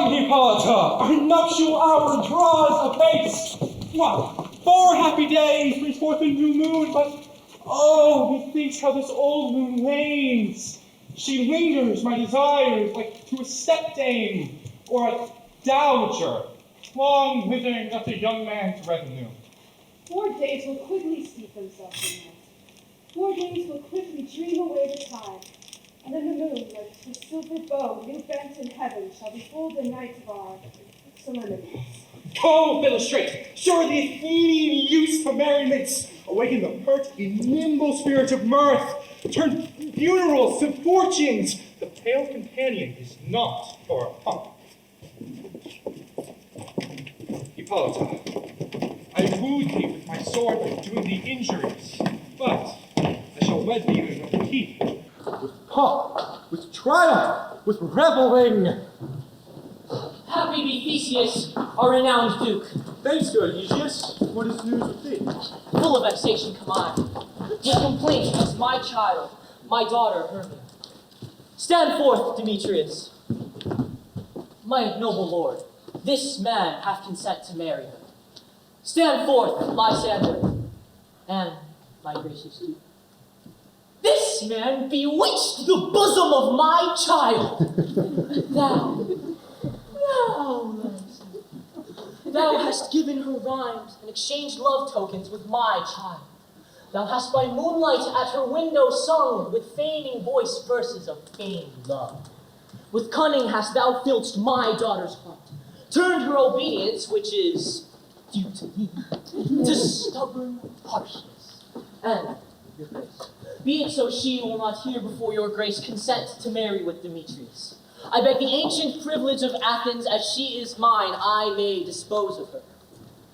Come, Hippolyta, our nuptial hour draws apace. What? 4 happy days brings forth a new moon, but oh, methinks how this old moon wanes. She lingers my desires like to a stepdame or a dowager, long withering up the young man to revenue. 4 days will quickly steep themselves in night. 4 days will quickly dream away the time, and then the moon, like a silver bow, new bent in heaven, shall behold the night of our solemnities. Go, Philostrate! Sure the Athenian use for merriments awaken the pert in nimble spirit of mirth, turn funerals to fortunes. The pale companion is not for a pump. Hippolyta, I wooed thee with my sword by doing thee injuries, but I shall wed thee in another key. With pomp, with triumph, with reveling. Happy be Theseus, our renowned Duke. Thanks, good Egeus. What is news with thee? Full of vexation come I, with complaint against my child, my daughter Hermia. Stand forth, Demetrius. My noble lord, this man hath consent to marry her. Stand forth, Lysander, and my gracious Duke. This man bewitched the bosom of my child. Thou hast given her rhymes and exchanged love tokens with my child. Thou hast by moonlight at her window sung with feigning voice verses of feigned love. With cunning hast thou filched my daughter's heart, turned her obedience, which is due to thee, to stubborn harshness. And, your grace, be it so she will not hear before your grace consent to marry with Demetrius. I beg the ancient privilege of Athens, as she is mine, I may dispose of her,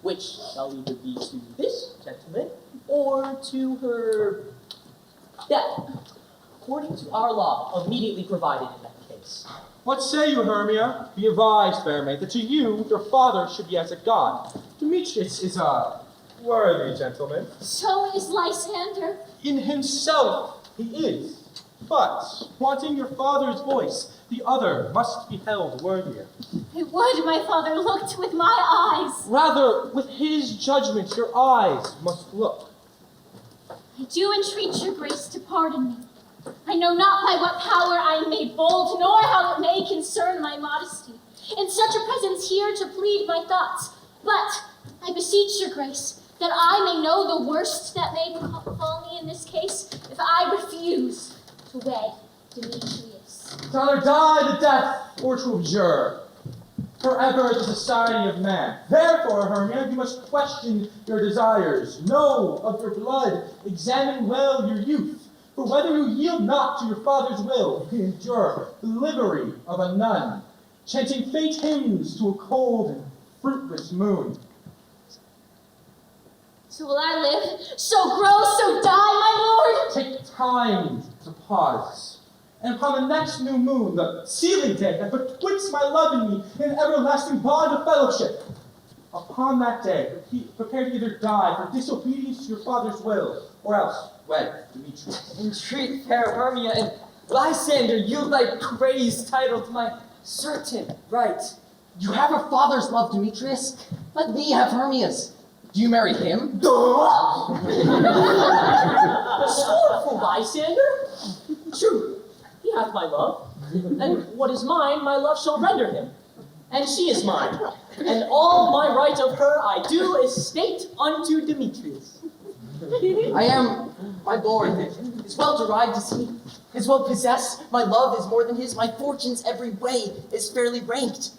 which shall either be to this gentleman or to her death, according to our law immediately provided in that case. What say you, Hermia? Be advised, fair maid, that to you your father should be as a god. Demetrius is a worthy gentleman. So is Lysander. In himself he is, but wanting your father's voice, the other must be held worthier. I would my father looked with my eyes. Rather, with his judgment your eyes must look. I do entreat your grace to pardon me. I know not by what power I am made bold, nor how it may concern my modesty. In such a presence here to plead my thoughts. But I beseech your grace that I may know the worst that may befall me in this case if I refuse to wed Demetrius. To either die the death or to abjure. Forever the society of man. Therefore, Hermia, you must question your desires, know of your blood, examine well your youth. For whether you yield not to your father's will, you can endure the livery of a nun, chanting faint hymns to a cold and fruitless moon. So will I live, so grow, so die, my lord? Take time to pause. And upon the next new moon, the sealing day that betwixt my love and me in an everlasting bond of fellowship, upon that day, prepare to either die for disobedience to your father's will, or else wed Demetrius. Entreat fair Hermia, and Lysander, yield thy praise title to my certain right. You have your father's love, Demetrius. Let me have Hermia's. Do you marry him? Scornful Lysander! True, he hath my love, and what is mine, my love shall render him. And she is mine, and all my right of her I do estate unto Demetrius. I am, my lord, is well derived is he, is well possessed, my love is more than his, my fortunes every way is fairly ranked.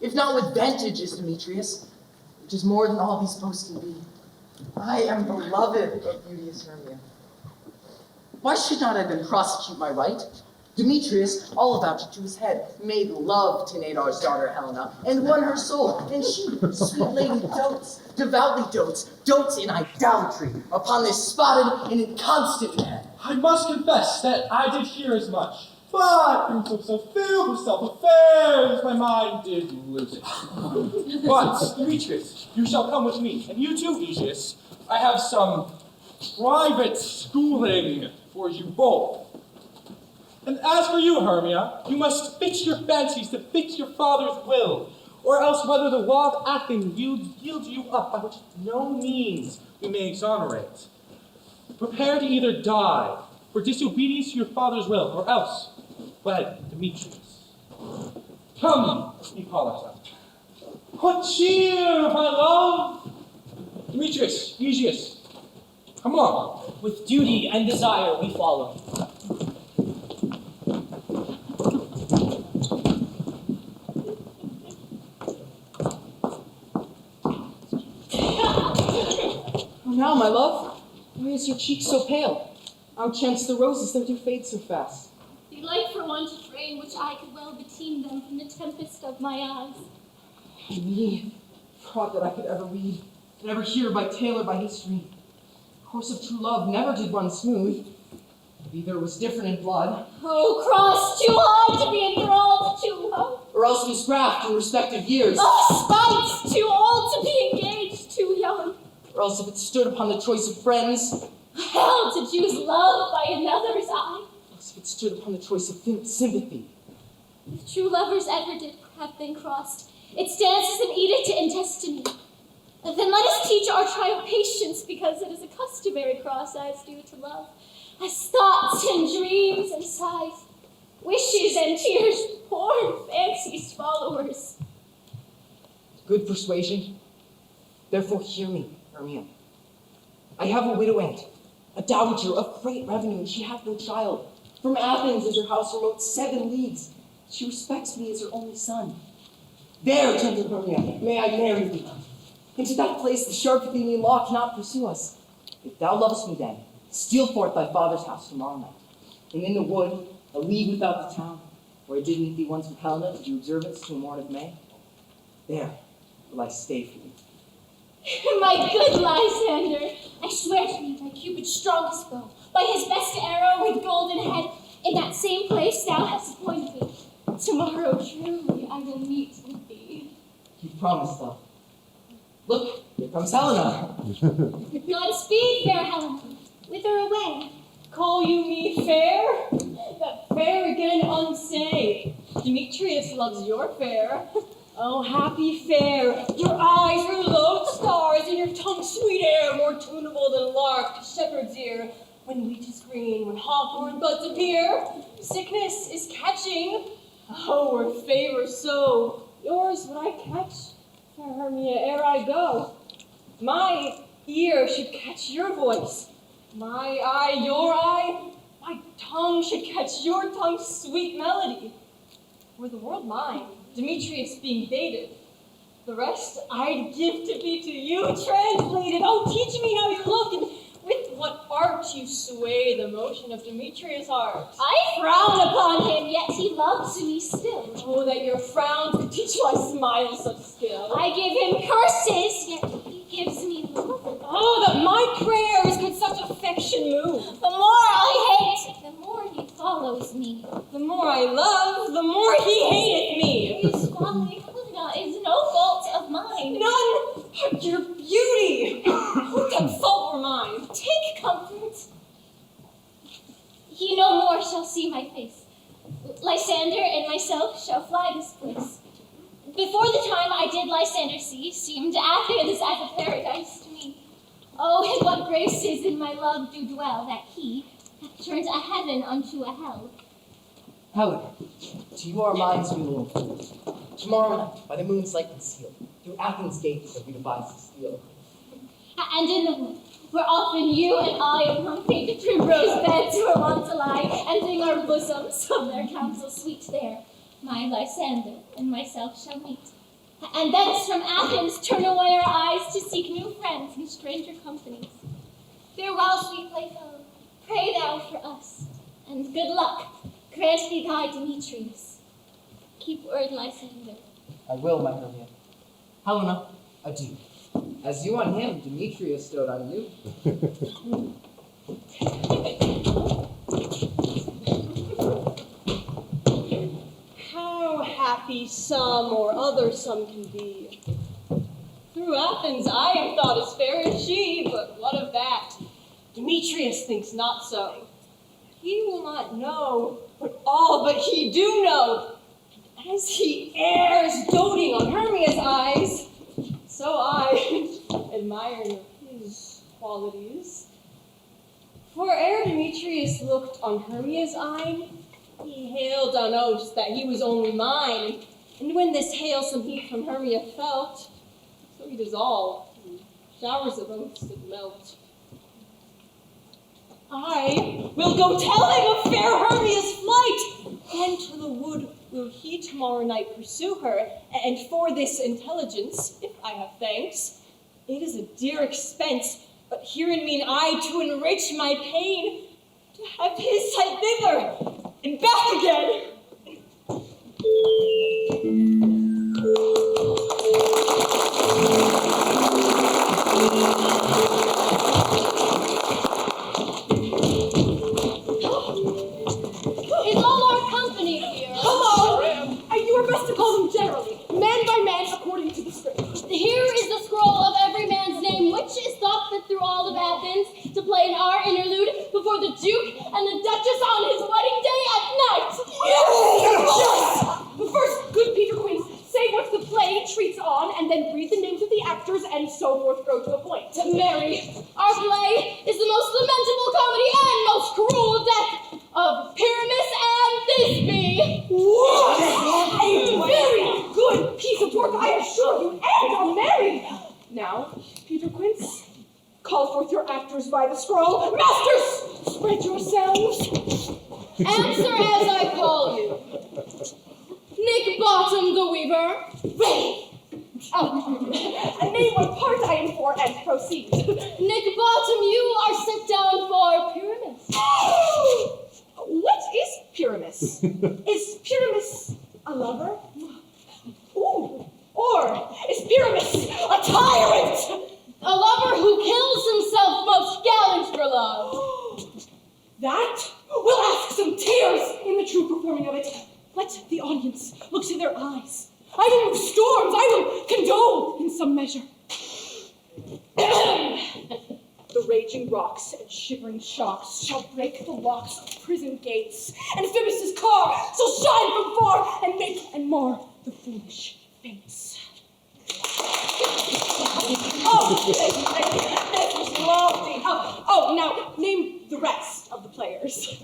If not with vantage is Demetrius, which is more than all these boasts can be. I am beloved of beauteous Hermia. Why should not I then prosecute my right? Demetrius, all about it to his head, made love to Nadar's daughter Helena, and won her soul, and she, sweet lady, dotes, devoutly dotes in idolatry upon this spotted and inconstant man. I must confess that I did hear as much, but I was so filled with self-affairs, my mind did lose it. But, Demetrius, you shall come with me, and you too, Aegeus. I have some private schooling for you both. And as for you, Hermia, you must fix your fancies to fit your father's will, or else whether the law of Athens yields you up, by which no means we may exonerate. Prepare to either die for disobedience to your father's will, or else wed Demetrius. Come, Hippolyta. What cheer, my love! Demetrius, Aegeus, come along. With duty and desire we follow. Now, my love, why is your cheek so pale? How chance the roses that do fade so fast? They like for want of rain, which I could well beteem them from the tempest of my eyes. Me, thought that I could ever read, could ever hear by tale or by history. Course of true love never did run smooth. Either it was different in blood, Oh, cross too high to be enthralled, too low. or else it was graft in respective years, Oh, spite too old to be engaged, too young. or else if it stood upon the choice of friends, Hell to choose love by another's eye. or else if it stood upon the choice of sympathy. If true lovers ever did have been crossed, it stands as an edict in destiny. Then let us teach our child patience, because it is a customary cross as due to love, as thoughts and dreams and sighs, wishes and tears, poor fancy's followers. Good persuasion. Therefore hear me, Hermia. I have a widow aunt, a dowager of great revenue, and she hath no child. From Athens is her house remote 7 leagues. She respects me as her only son. There, gentle Hermia, may I marry thee. Into that place the sharp Athenian law cannot pursue us. If thou lovest me then, steal forth thy father's house tomorrow night. And in the wood, a league without the town, where I did meet thee once with Helena to do observance to a morn of May, there will I stay for thee. My good Lysander, I swear to thee by Cupid's strongest bow, by his best arrow with golden head, in that same place thou hast appointed me. Tomorrow truly I will meet with thee. You promised, though. Look, here comes Helena. Godspeed, fair Helena. Whither away? Call you me fair? That fair again unsay. Demetrius loves your fair. Oh, happy fair, your eyes are lodestars, and your tongue sweet air, more tunable than lark to shepherd's ear. When wheat is green, when hawthorn buds appear, sickness is catching. Oh, were favor so, yours would I catch, fair Hermia, ere I go. My ear should catch your voice, my eye your eye, my tongue should catch your tongue's sweet melody. Were the world mine, Demetrius being dated, the rest I'd give to be to you translated. Oh, teach me how you look, and with what art you sway the motion of Demetrius' heart. I frown upon him, yet he loves me still. Oh, that your frowns could teach my smile such skill. I give him curses, yet he gives me love. Oh, that my prayers could such affection move. The more I hate, the more he follows me. The more I love, the more he hateth me. His folly, Helena, is no fault of mine. None but your beauty. Who that fault were mine? Take comfort. He no more shall see my face. Lysander and myself shall fly this place. Before the time I did Lysander see, seemed Athens as a paradise to me. Oh, and what graces in my love do dwell, that he hath turned a heaven unto a hell. Helen, to you our minds we will unfold. Tomorrow night, by the moon's light concealed, through Athens' gates shall we devise to steal. And in the wood, where often you and I upon pink primrose beds were wont to lie, and sing our bosoms of their counsel sweet there, my Lysander and myself shall meet. And thence from Athens turn away our eyes to seek new friends in stranger companies. Farewell, sweet playfellow, pray thou for us, and good luck grant thee thy Demetrius. Keep word, Lysander. I will, my Hermia. Helena, adieu. As you on him, Demetrius stowed on you. How happy some or other some can be. Through Athens I am thought as fair as she, but what of that? Demetrius thinks not so. He will not know but all but he do know. As he errs doting on Hermia's eyes, so I, admiring his qualities. For ere Demetrius looked on Hermia's eye, he hailed on oaths that he was only mine, and when this hail some heat from Hermia felt, so he dissolved, in showers of oaths did melt. I will go tell him of fair Hermia's flight, and to the wood will he tomorrow night pursue her, and for this intelligence, if I have thanks, it is a dear expense, but herein mean I to enrich my pain, to have his sight thither, and back again. Is all our company here? Hello! You are best to call them generally, man by man, according to the script. Here is the scroll of every man's name, which is thought fit through all of Athens to play in our interlude before the Duke and the Duchess on his wedding day at night. Yes! But first, good Peter Quince, say what the play treats on, and then read the names of the actors, and so forth, go to the point. Mary, our play is the most lamentable comedy and most cruel death of Pyramus and Thisbe. What? A very good piece of work, I assure you, and are married. Now, Peter Quince, call forth your actors by the scroll. Masters, spread yourselves. Answer as I call you. Nick Bottom the Weaver. Ready. Name what part I am for and proceed. Nick Bottom, you are set down for Pyramus. What is Pyramus? Is Pyramus a lover? Ooh. Or is Pyramus a tyrant? A lover who kills himself most gallant for love. That will ask some tears in the true performing of it. Let the audience look to their eyes. I will move storms. I will condone in some measure. The raging rocks and shivering shocks shall break the locks of prison gates, and Phoebus' car shall shine from far and make and mar the foolish fates. This was lofty. Now name the rest of the players.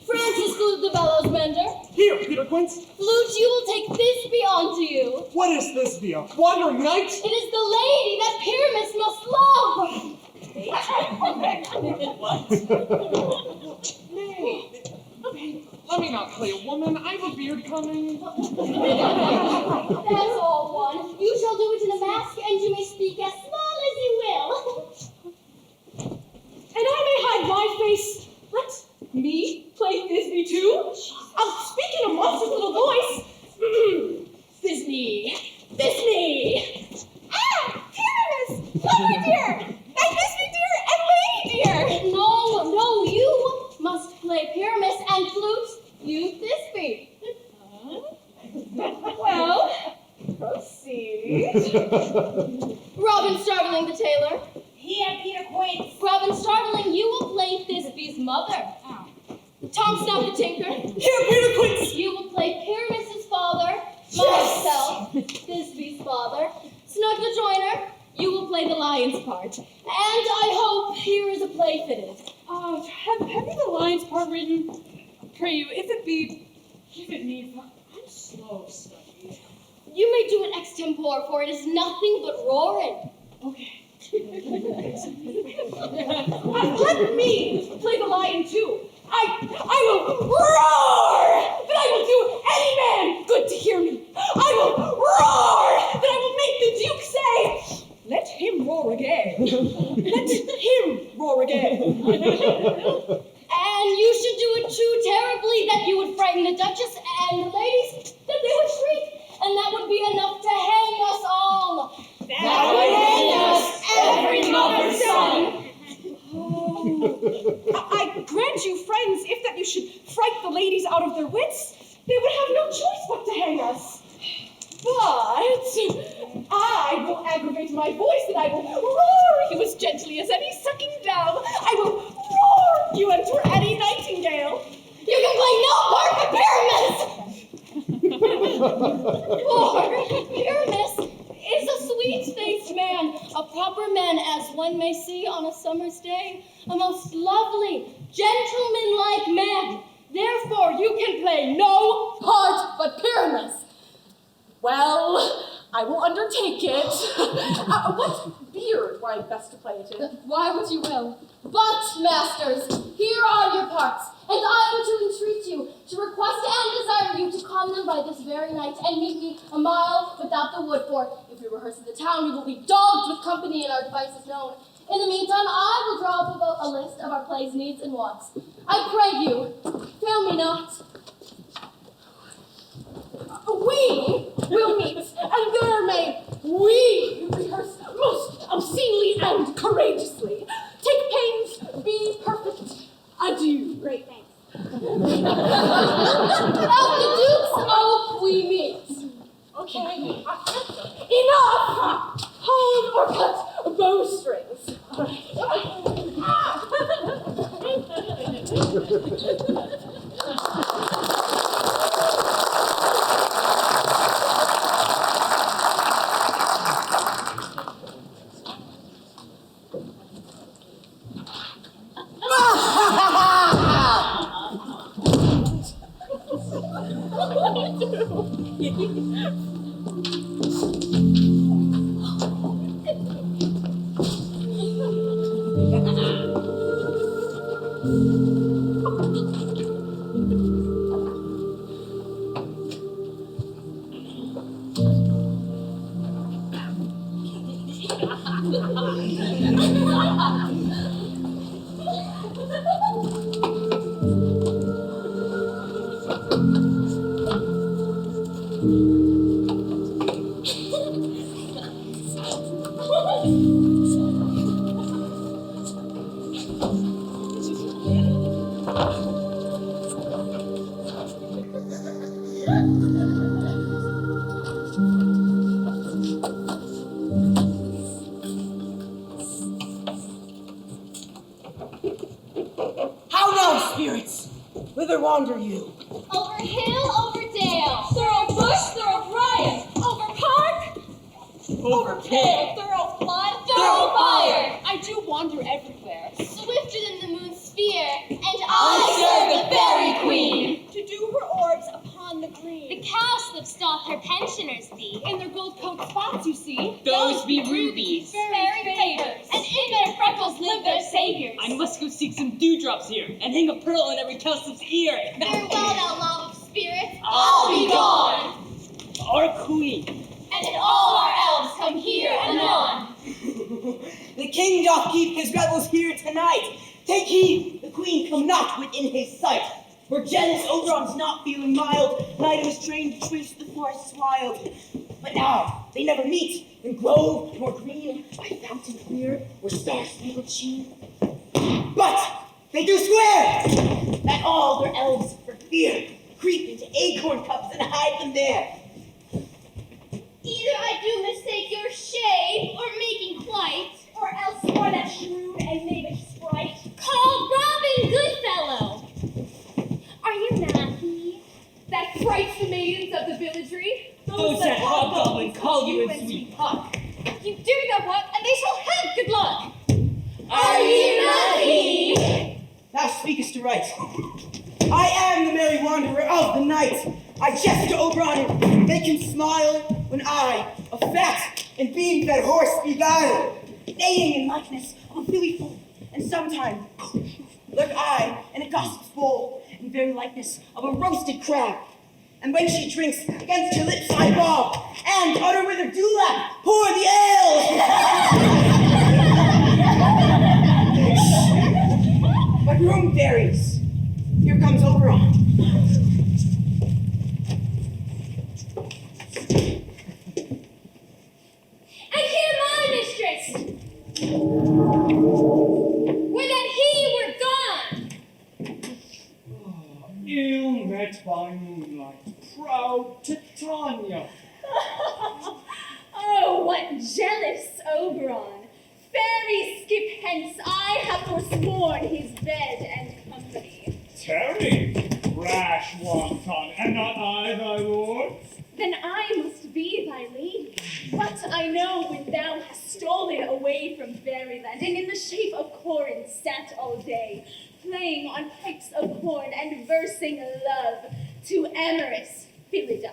Francis Flute the bellows mender. Here, Peter Quince. Flute, you will take Thisbe onto you. What is this, be a wandering knight? It is the lady that Pyramus must love. Nay, let me not play a woman. I've a beard coming. That's all one. You shall do it in a mask, and you may speak as small as you will. And I may hide my face. Let me play Thisbe too. I'll speak in a monster's little voice. Thisbe. Thisbe. Ah, Pyramus. Lover dear. And Thisbe dear and lady dear. No, you must play Pyramus and Flute, you Thisbe. Well, proceed. Robin Starveling the tailor. Here, Peter Quince. Robin Starveling, you will play Thisbe's mother. Tom Snap the tinker. Here, Peter Quince. You will play Pyramus's father, myself, Thisbe's father. Snug the joiner, you will play the lion's part. And I hope here is a play fitted. Have you the lion's part written? Pray you, if it needs, I'm slow of study. You may do it extempore, for it is nothing but roaring. Okay. Let me play the lion too. I will roar that I will do any man good to hear me. I will roar that I will make the Duke say, let him roar again. Let him roar again. And you should do it too terribly that you would frighten the Duchess and the ladies, that they would shriek, and that would be enough to hang us all. That would hang us, every mother's son. I grant you, friends, if that you should fright the ladies out of their wits, they would have no choice but to hang us. But I will aggravate my voice, and I will roar you as gently as any sucking dove. I will roar you enter Eddie Nightingale. You can play no part but Pyramus! For Pyramus is a sweet-faced man, a proper man, as one may see on a summer's day, a most lovely, gentlemanlike man. Therefore, you can play no part but Pyramus. Well, I will undertake it. What beard were I best to play it in? Why would you will? But, masters, here are your parts, and I am to entreat you, to request and desire you to come them by this very night, and meet me a mile without the wood, for if we rehearse in the town, we will be dogged with company and our devices known. In the meantime, I will draw up a list of our play's needs and wants. I pray you, fail me not. We will meet, and there may we rehearse most obscenely and courageously. Take pains, be perfect. Adieu. Great, thanks. At the Duke's Oak we meet. Okay. Enough! Hold or cut bowstrings. How now, spirits? Whither wander you? Over hill, over dale. Through bush, through briar. Over park. Over pit. Through flood, Through fire. I do wander everywhere. Swifter than the moon's sphere. And I serve the fairy queen. to do her orbs upon the green. The cowslips doth her pensioners be. In their gold coat spots, you see. Those be rubies. Fairy favors. And in their freckles live their saviors. I must go seek some dewdrops here, and hang a pearl in every cowslip's ear. Farewell, thou love of spirits. I'll be gone. Our queen. And all our elves come here anon. The king doth keep his rebels here tonight. Take heed, the queen come not within his sight. For jealous Oberon's not feeling mild, night was trained to trace the forests wild. But now they never meet in grove nor green, by fountain clear or star-spangled sheen. But they do swear that all their elves for fear creep into acorn cups and hide them there. Either I do mistake your shade, or making plight, Or else you are that shrewd and knavish sprite. called Robin Goodfellow. Are you not he that frights the maidens of the villagery? Those that hobgoblin call you in sweet talk. You do them what, and they shall have good luck. Are you not he? Thou speakest aright. I am the merry wanderer of the night. I jest to Oberon and make him smile when I, a fat and bean-fed horse, beguile, neighing in likeness of a filly foal, and sometime lurk I in a gossip's bowl in very likeness of a roasted crab. And when she drinks, against her lips I bob, and utter with her dewlap, pour the ale. But room varies. Here comes Oberon. And here my mistress. Would that he were gone. Ill met by moonlight, proud Titania. Oh, what jealous Oberon! Fairy, skip hence, I have forsworn his bed and I know when thou hast stolen away from fairyland, and in the shape of Corin sat all day, playing on pipes of corn and versing love to amorous Phillida.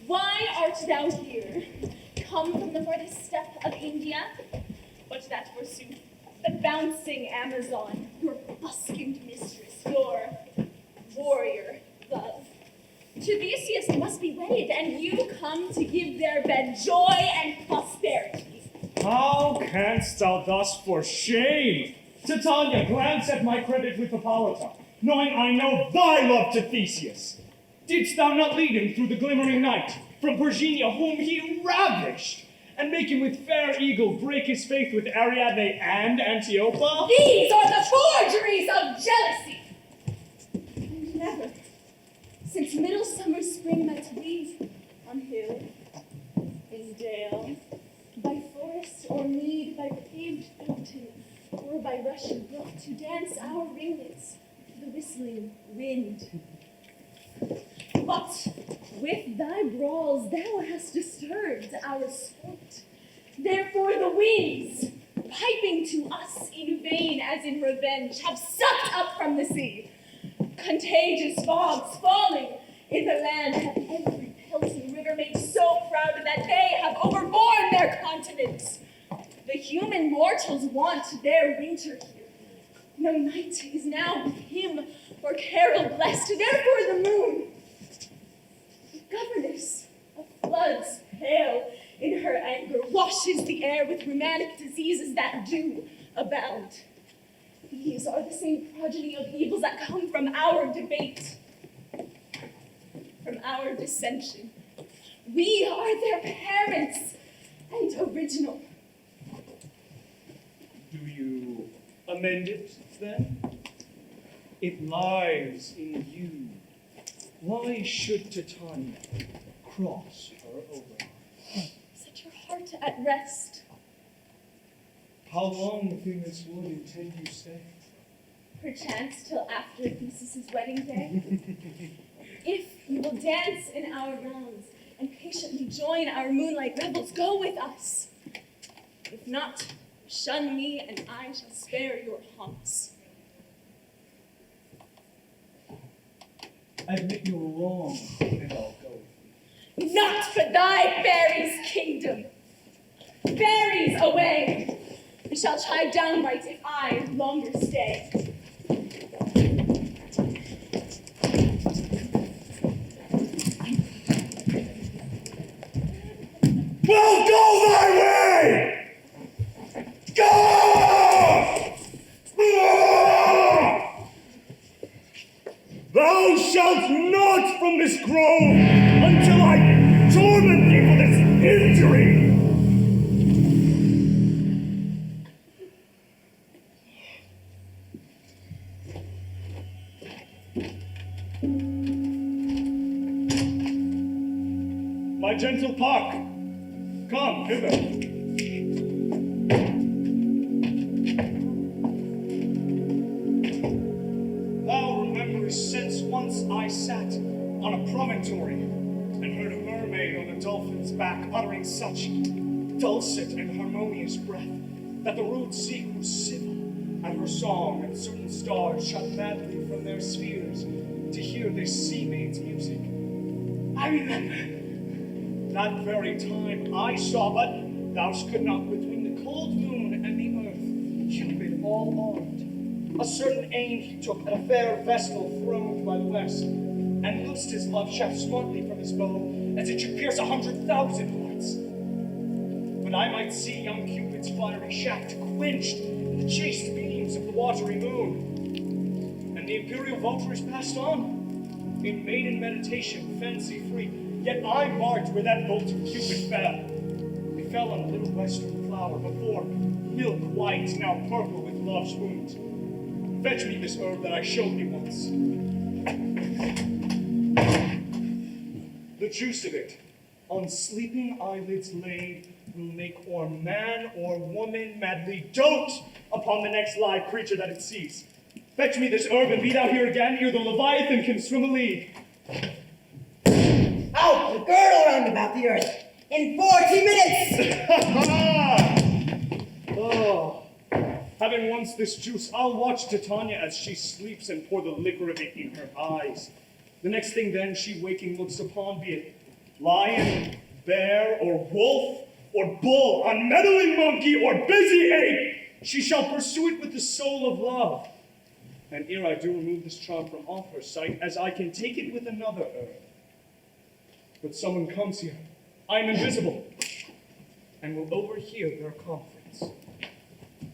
Why art thou here? Come from the furthest steppe of India? But that forsooth, the bouncing Amazon, your buskined mistress, your warrior love. To Theseus must be wedded, and you come to give their bed joy and prosperity. How canst thou thus for shame? Titania, glance at my credit with Hippolyta, knowing I know thy love to Theseus. Didst thou not lead him through the glimmering night, from Virginia whom he ravished, and make him with fair eagle break his faith with Ariadne and Antiopa? These are the forgeries of jealousy. And never, since middle summer spring met we, on hill, in dale, by forest or mead, by paved fountain, or by rushing brook, to dance our ringlets to the whistling wind. But with thy brawls thou hast disturbed our sport. Therefore the winds, piping to us in vain as in revenge, have sucked up from the sea. Contagious fogs falling in the land have every pelting river made so proud that they have overborne their continents. The human mortals want their winter here. No night is now with him or carol blessed, therefore the moon, governess of floods, pale in her anger, washes the air with rheumatic diseases that do abound. These are the same progeny of evils that come from our debate, from our dissension. We are their parents and original. Do you amend it, then? It lies in you. Why should Titania cross her over? Set your heart at rest. How long within this wood intend you stay? Perchance till after Theseus' wedding day. If you will dance in our rounds and patiently join our moonlight revels, go with us. If not, shun me and I shall spare your haunts. Admit you're wrong, and I'll go with you. Not for thy fairies' kingdom. Fairies away! We shall chide downright if I longer stay. Well, go thy way! Go! Thou shalt not from this grove until I torment thee for this injury! My gentle Puck, come hither. Thou rememberest since once I sat on a promontory and heard a mermaid on a dolphin's back uttering such dulcet and harmonious breath that the rude sea grew civil at her song, and certain stars shot madly from their spheres to hear this sea maid's music. I remember that very time I saw, but thou could not, between the cold moon and the earth, Cupid all armed. A certain aim he took at a fair vestal throned by the west, and loosed his love shaft smartly from his bow, as it should pierce 100,000 hearts. But I might see young Cupid's fiery shaft quenched in the chaste beams of the watery moon. And the imperial vultures passed on, in maiden meditation, fancy-free. Yet I marked where that bolt of Cupid fell. It fell on a little western flower before, milk white, now purple with love's wound. Fetch me this herb that I showed thee once. The juice of it, on sleeping eyelids laid, will make or man or woman madly dote upon the next live creature that it sees. Fetch me this herb, and be thou here again, ere the Leviathan can swim a league. Out, the girdle round about the earth. in 40 minutes! Oh, having once this juice, I'll watch Titania as she sleeps and pour the liquor of it in her eyes. The next thing then she waking looks upon, be it lion, bear, or wolf, or bull, unmeddling monkey, or busy ape, she shall pursue it with the soul of love. And ere I do remove this charm from off her sight, as I can take it with another herb. But someone comes here, I am invisible, and will overhear their conference.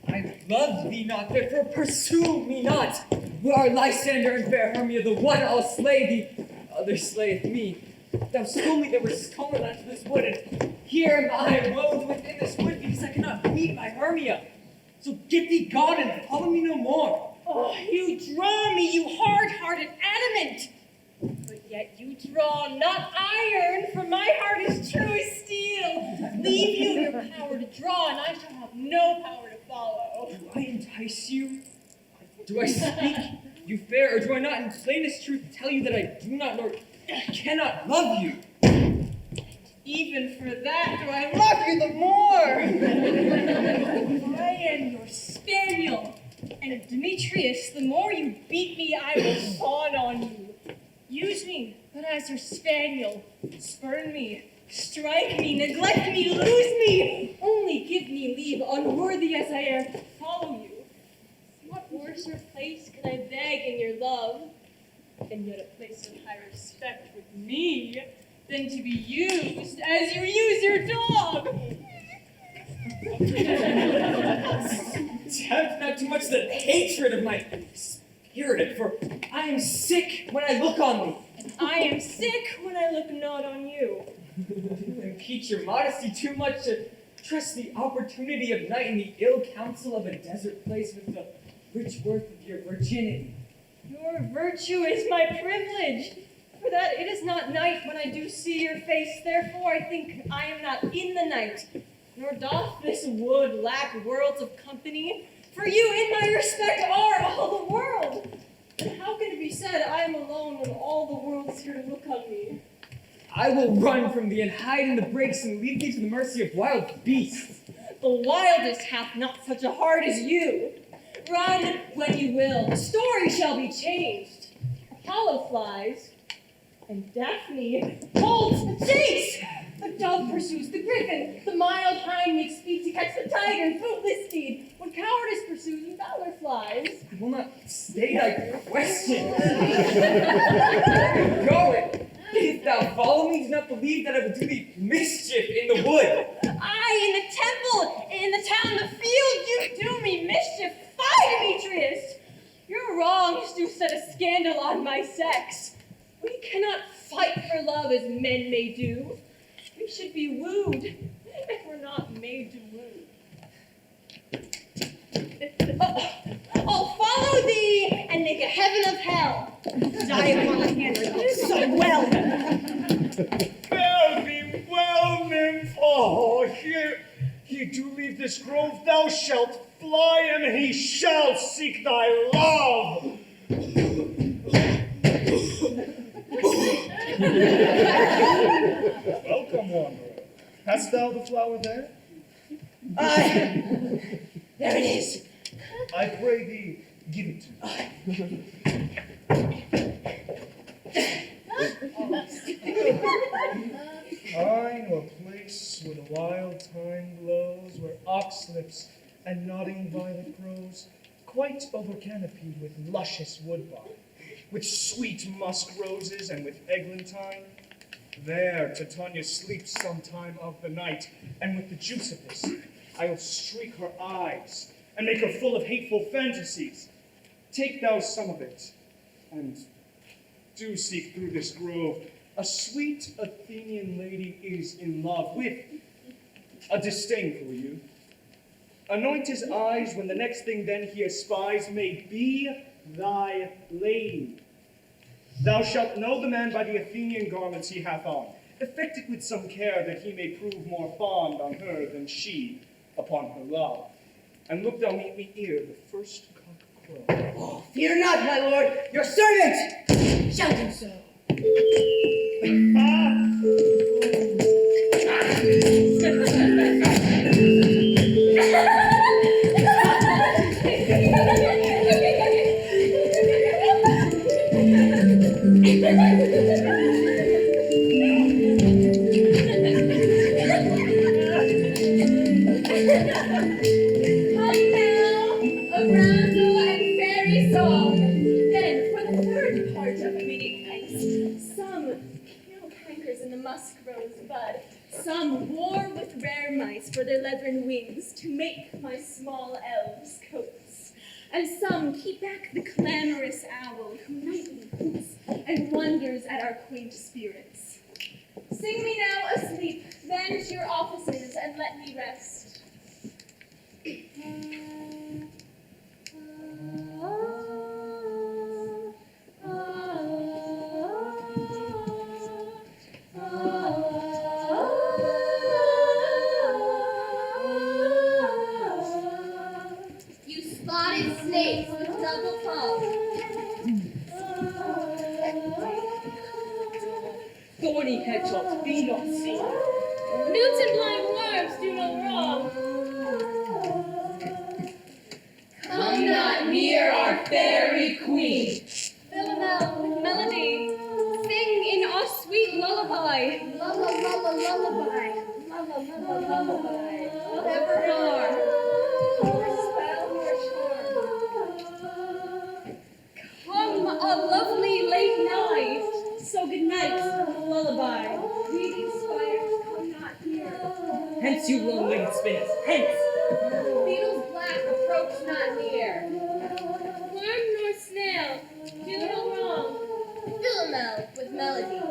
I love thee not, therefore pursue me not. Were Lysander and fair Hermia the one, I'll slay thee, other slayeth me. Thou told me there were stolen unto this wood, and here am I woed within this wood because I cannot meet my Hermia. So get thee gone and follow me no more. Oh, you draw me, you hard-hearted adamant! But yet you draw not iron, for my heart is true as steel. Leave you your power to draw, and I shall have no power to follow. Do I entice you? Do I speak you fair, or do I not in plainest truth tell you that I do not nor cannot love you? Even for that do I love you the more. I am your spaniel, and Demetrius, the more you beat me, I will fawn on you. Use me, but as your spaniel, spurn me, strike me, neglect me, lose me. Only give me leave, unworthy as I am, to follow you. What worser place could I beg in your love, and yet a place of high respect with me, than to be used as you use your dog? Tempt not too much the hatred of my spirit, for I am sick when I look on thee. And I am sick when I look not on you. You impeach your modesty too much to trust the opportunity of night and the ill counsel of a desert place with the rich worth of your virginity. Your virtue is my privilege, for that it is not night when I do see your face. Therefore I think I am not in the night, nor doth this wood lack worlds of company. For you, in my respect, are all the world. And how can it be said I am alone when all the world is here to look on me? I will run from thee and hide in the brakes and leave thee to the mercy of wild beasts. The wildest hath not such a heart as you. Run when you will, the story shall be changed. Apollo flies, and Daphne holds the chase. The dove pursues the griffin, the mild hind makes speed to catch the tiger in fruitless speed. When cowardice pursues and valor flies. I will not stay thy questions. Going. If thou follow me, do not believe that I will do thee mischief in the wood. Aye, in the temple, in the town, the field, you do me mischief. Fie, Demetrius! Your wrongs do set a scandal on my sex. We cannot fight for love as men may do. We should be wooed, if we're not made to woo. I'll follow thee and make a heaven of hell. Die upon the hand so well. Fare thee well, nymph. Oh, here do leave this grove, thou shalt fly, and he shall seek thy love. Welcome, wanderer. Hast thou the flower there? Aye. There it is. I pray thee, give it to me. I know a place where the wild thyme glows, where ox lips and nodding violet grows, quite over canopied with luscious woodbine, with sweet musk roses and with eglantine. There Titania sleeps sometime of the night, and with the juice of this, I'll streak her eyes and make her full of hateful fantasies. Take thou some of it, and do seek through this grove. A sweet Athenian lady is in love with a disdainful youth. Anoint his eyes when the next thing then he espies may be thy lady. Thou shalt know the man by the Athenian garments he hath on. Effect it with some care that he may prove more fond on her than she upon her love. And look thou meet me ere the first cock crow. Oh, fear not, my lord, your servant! Shout him so. musk rose bud. Some war with rare mice for their leathern wings to make my small elves coats. And some keep back the clamorous owl who nightly hoots and wonders at our quaint spirits. Sing me now asleep, then to your offices and let me rest. You spotted snakes with double tongues. Thorny hedgehogs be not seen. Newts and blind worms do no wrong. Come not near our fairy queen. Philomel with melody, sing in our sweet lullaby. Lullaby. Never harm, nor spell nor charm. Come a lovely late night, so good night, lullaby. Reading spires come not here. Hence, you long-legged spinners, hence! Beetles black approach not near. Worm nor snail, do no wrong. Philomel with melody.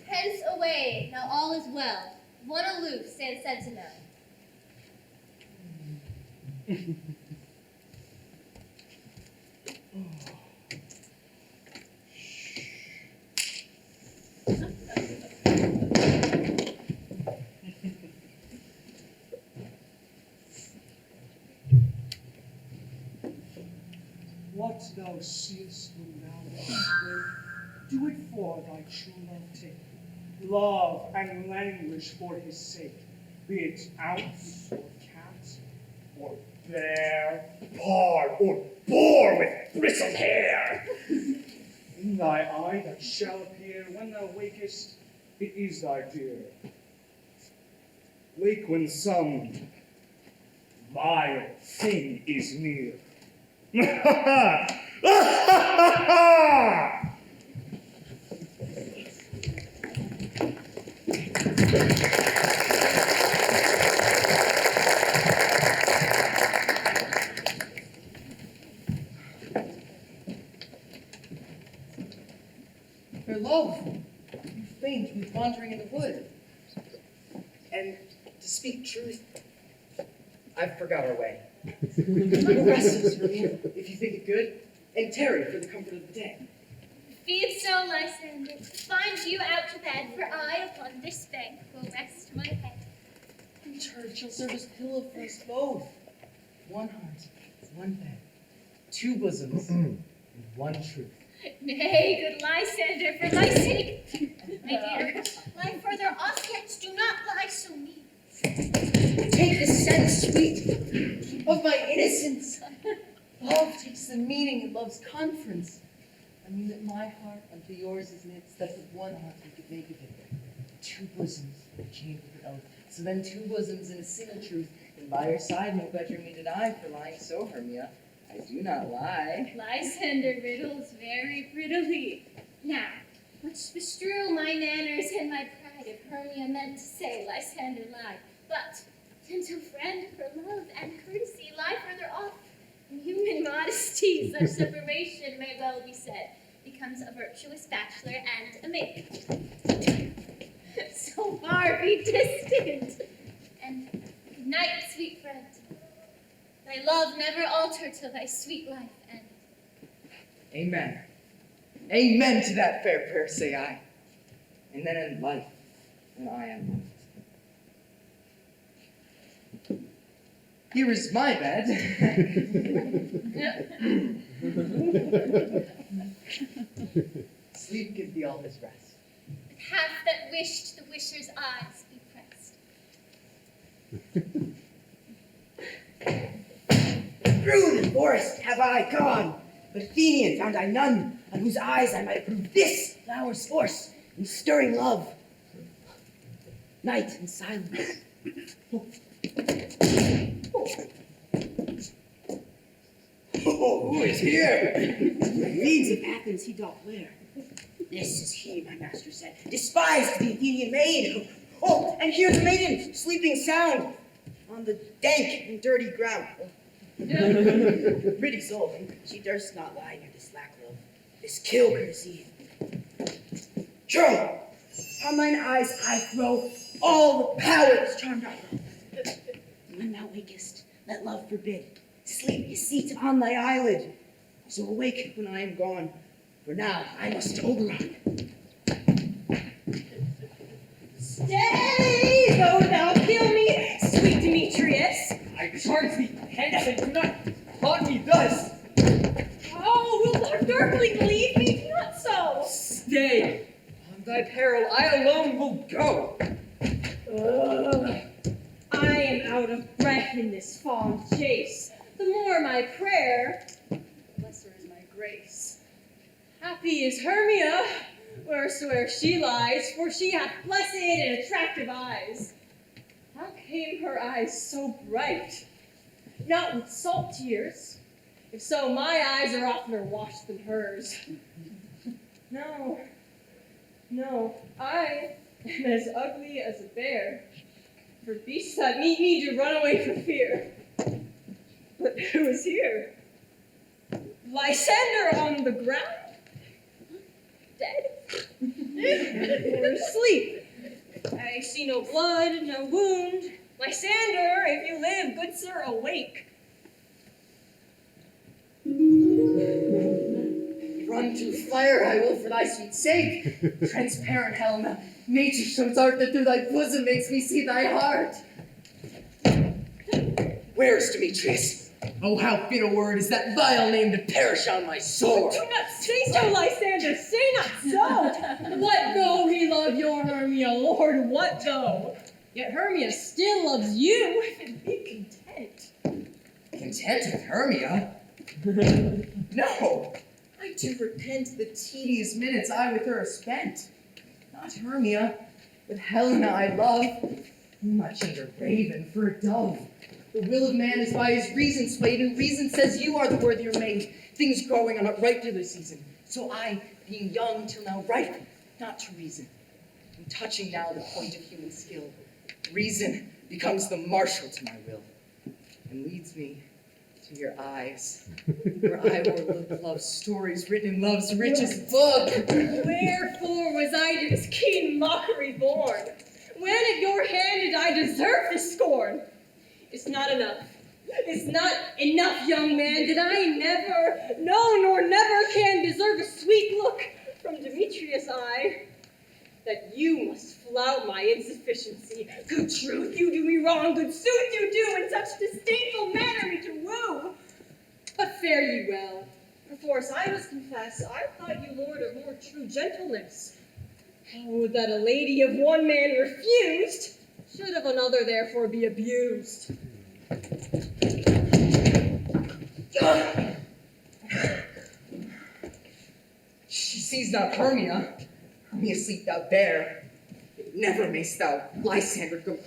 Hence away, now all is well. One aloof stands sentinel. What thou seest when thou dost wake, do it for thy true love take. Love and languish for his sake, be it ounce or cat, or bear, pard, or boar with bristled hair. In thy eye that shall appear when thou wakest, it is thy dear. Wake when some vile thing is near. Fair love, you faint with wandering in the wood. And to speak truth, I've forgot our way. Rest us, Rehearsal, if you think it good, and tarry for the comfort of the day. Be it so, Lysander. Find you out to bed, for I upon this bank will rest my head. And church shall serve as pillow for us both. One heart, one bed, two bosoms, and one truth. Nay, good Lysander, for thy sake, my dear, lie further off, yet do not lie so near. Take the sense, sweet, of my innocence. Love takes the meaning in love's conference. I mean that my heart unto yours is knit, that with one heart we could make of it. Two bosoms are chained with an oath. So then two bosoms in a single truth, and by your side no better me deny for lying so, Hermia. I do not lie. Lysander riddles very prettily. Now, much bestrew my manners and my pride if Hermia meant to say Lysander lied. But, gentle friend, for love and courtesy lie further off. In human modesty, such separation may well be said, becomes a virtuous bachelor and a maid. So far be distant. And good night, sweet friend. Thy love never alter till thy sweet life end. Amen. Amen to that fair prayer, say I. And then in life, when I am left. Here is my bed. Sleep give thee all his rest. Half that wished the wisher's eyes be pressed. Through the forest have I gone, but Athenian found I none, on whose eyes I might prove this flower's force in stirring love. Night and silence. Oh, who is here? Means of Athens he doth wear. This is he, my master said, despised the Athenian maid. Oh, and here the maiden, sleeping sound on the dank and dirty ground. Pretty soul, she durst not lie near this lack of this kill courtesy. Churl, on thine eyes I throw all the powers charmed out. When thou wakest, let love forbid. Sleep his seat on thy eyelid. So awake when I am gone, for now I must to Oberon. Stay, though thou kill me, sweet Demetrius. I charge thee, hence, and do not haunt me thus. Oh, wilt thou darkly believe me? Do not so. Stay. On thy peril, I alone will go. I am out of breath in this fond chase. The more my prayer, the lesser is my grace. Happy is Hermia, wheresoe'er she lies, for she hath blessed and attractive eyes. How came her eyes so bright? Not with salt tears. If so, my eyes are oftener washed than hers. No, I am as ugly as a bear. For beasts that meet me do run away for fear. But who is here? Lysander on the ground? Dead? Or asleep? I see no blood, no wound. Lysander, if you live, good sir, awake. Run through fire I will for thy sweet sake. Transparent Helena, nature shows art that through thy bosom makes me see thy heart. Where's Demetrius? Oh, how fit a word is that vile name to perish on my sword. Do not say so, Lysander, say not so. What though he love your Hermia, Lord, what though? Yet Hermia still loves you, and be content. Content with Hermia? No, I do repent the tedious minutes I with her have spent. Not Hermia, but Helena I love, whom I change a raven for a dove. The will of man is by his reason swayed, and reason says you are the worthier maid. Things growing are not ripe to their season. So I, being young till now ripe, not to reason, am touching now the point of human skill. Reason becomes the marshal to my will, and leads me to your eyes, where I will look love stories written in love's richest book. Wherefore was I to this keen mockery born? When at your hand did I deserve this scorn? It's not enough. It's not enough, young man, that I never, no, nor never can deserve a sweet look from Demetrius' eye. That you must flout my insufficiency. Good truth, you do me wrong, good sooth you do, in such disdainful manner me to woo. But fare ye well, perforce I must confess, I thought you lord of more true gentleness. Oh, that a lady of one man refused, should of another therefore be abused. She sees not Hermia. Hermia sleep thou there. Never mayst thou, Lysander, go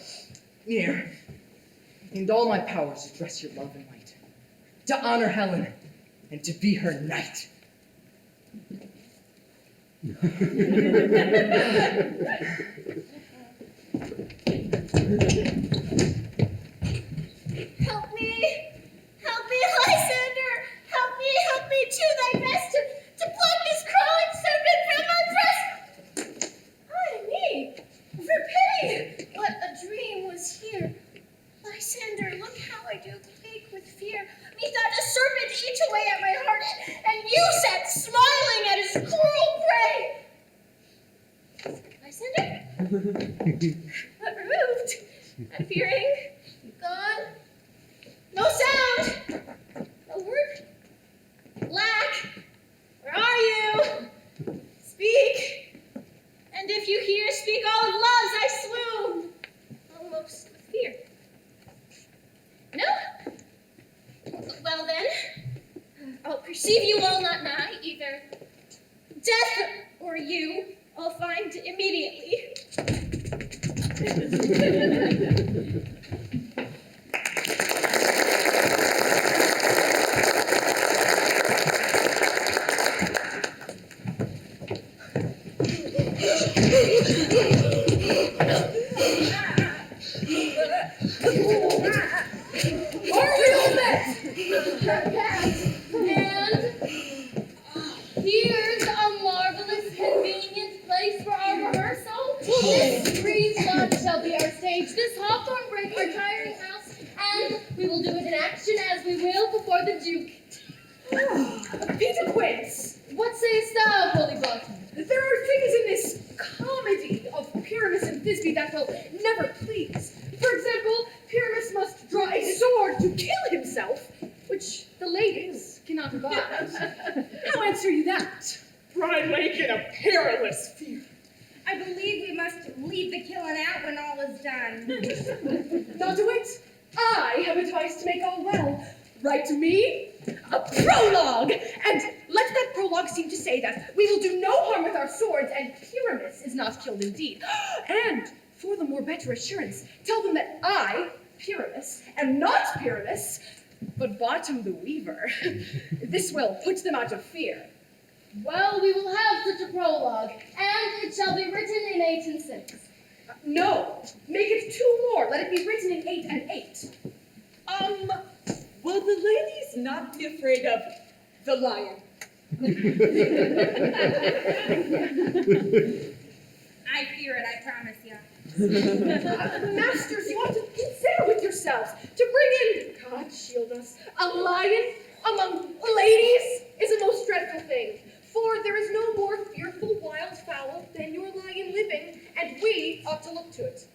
near. And all my powers address your love and might, to honor Helen and to be her knight. Help me, Lysander! Help me, do thy best to pluck this crawling serpent from my breast! Ay me, for pity! What a dream was here! Lysander, look how I do quake with fear. Methought a serpent eat away at my heart, and you sat smiling at his cruel prey! Lysander? But removed, and fearing, gone. No sound! No word? Lack! Where are you? Speak! And if you hear, speak all of loves I swoon, almost with fear. No? Well then, I'll perceive you all not nigh, either death or you I'll find immediately. And here's a marvelous, convenient place for our rehearsal. This green lawn shall be our stage, this hawthorn brake our tiring house, and we will do it in action as we will before the Duke. Peter Quince, What sayest thou, Holy Barton? there are things in this comedy of Pyramus and Thisbe that will never please. For example, Pyramus must draw a sword to kill himself, which the ladies cannot abide. How answer you that? For I wake in a perilous fear. I believe we must leave the killing out when all is done. Not to it. I have advice to make all well. Write to me a prologue, and let that prologue seem to say that we will do no harm with our swords, and Pyramus is not killed indeed. And for the more better assurance, tell them that I, Pyramus, am not Pyramus, but Bottom the Weaver. This will put them out of fear. Well, we will have such a prologue, and it shall be written in 8 and 6. No, make it 2 more. Let it be written in 8 and 8. Will the ladies not be afraid of the lion? I fear it, I promise you. Masters, you ought to consider with yourselves to bring in, God shield us, a lion among ladies is a most dreadful thing. For there is no more fearful wild fowl than your lion living, and we ought to look to it.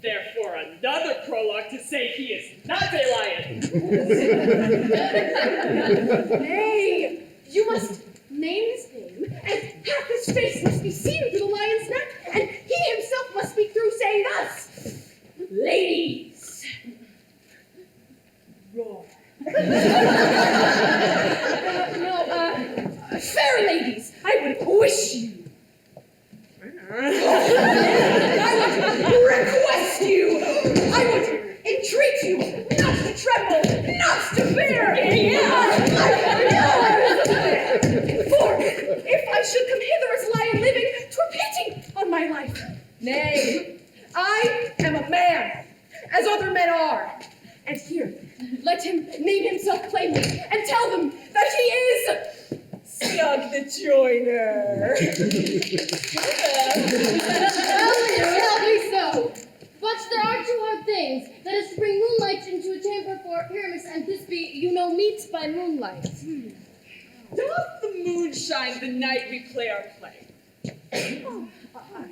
Therefore, another prologue to say he is not a lion. Nay, you must name his name, and half his face must be seen through the lion's neck, and he himself must speak through, saying thus, ladies, roar. Fair ladies, I would wish you. I would request you. I would entreat you not to tremble, not to fear. For if I should come hither as lion living, 'twere pity on my life. Nay, I am a man, as other men are. And here, let him name himself plainly, and tell them that he is Siog the Joiner. It shall be so. But there are 2 hard things. That is to bring moonlight into a chamber for Pyramus and Thisbe, you know, meet by moonlight. Doth the moon shine the night we play our play? A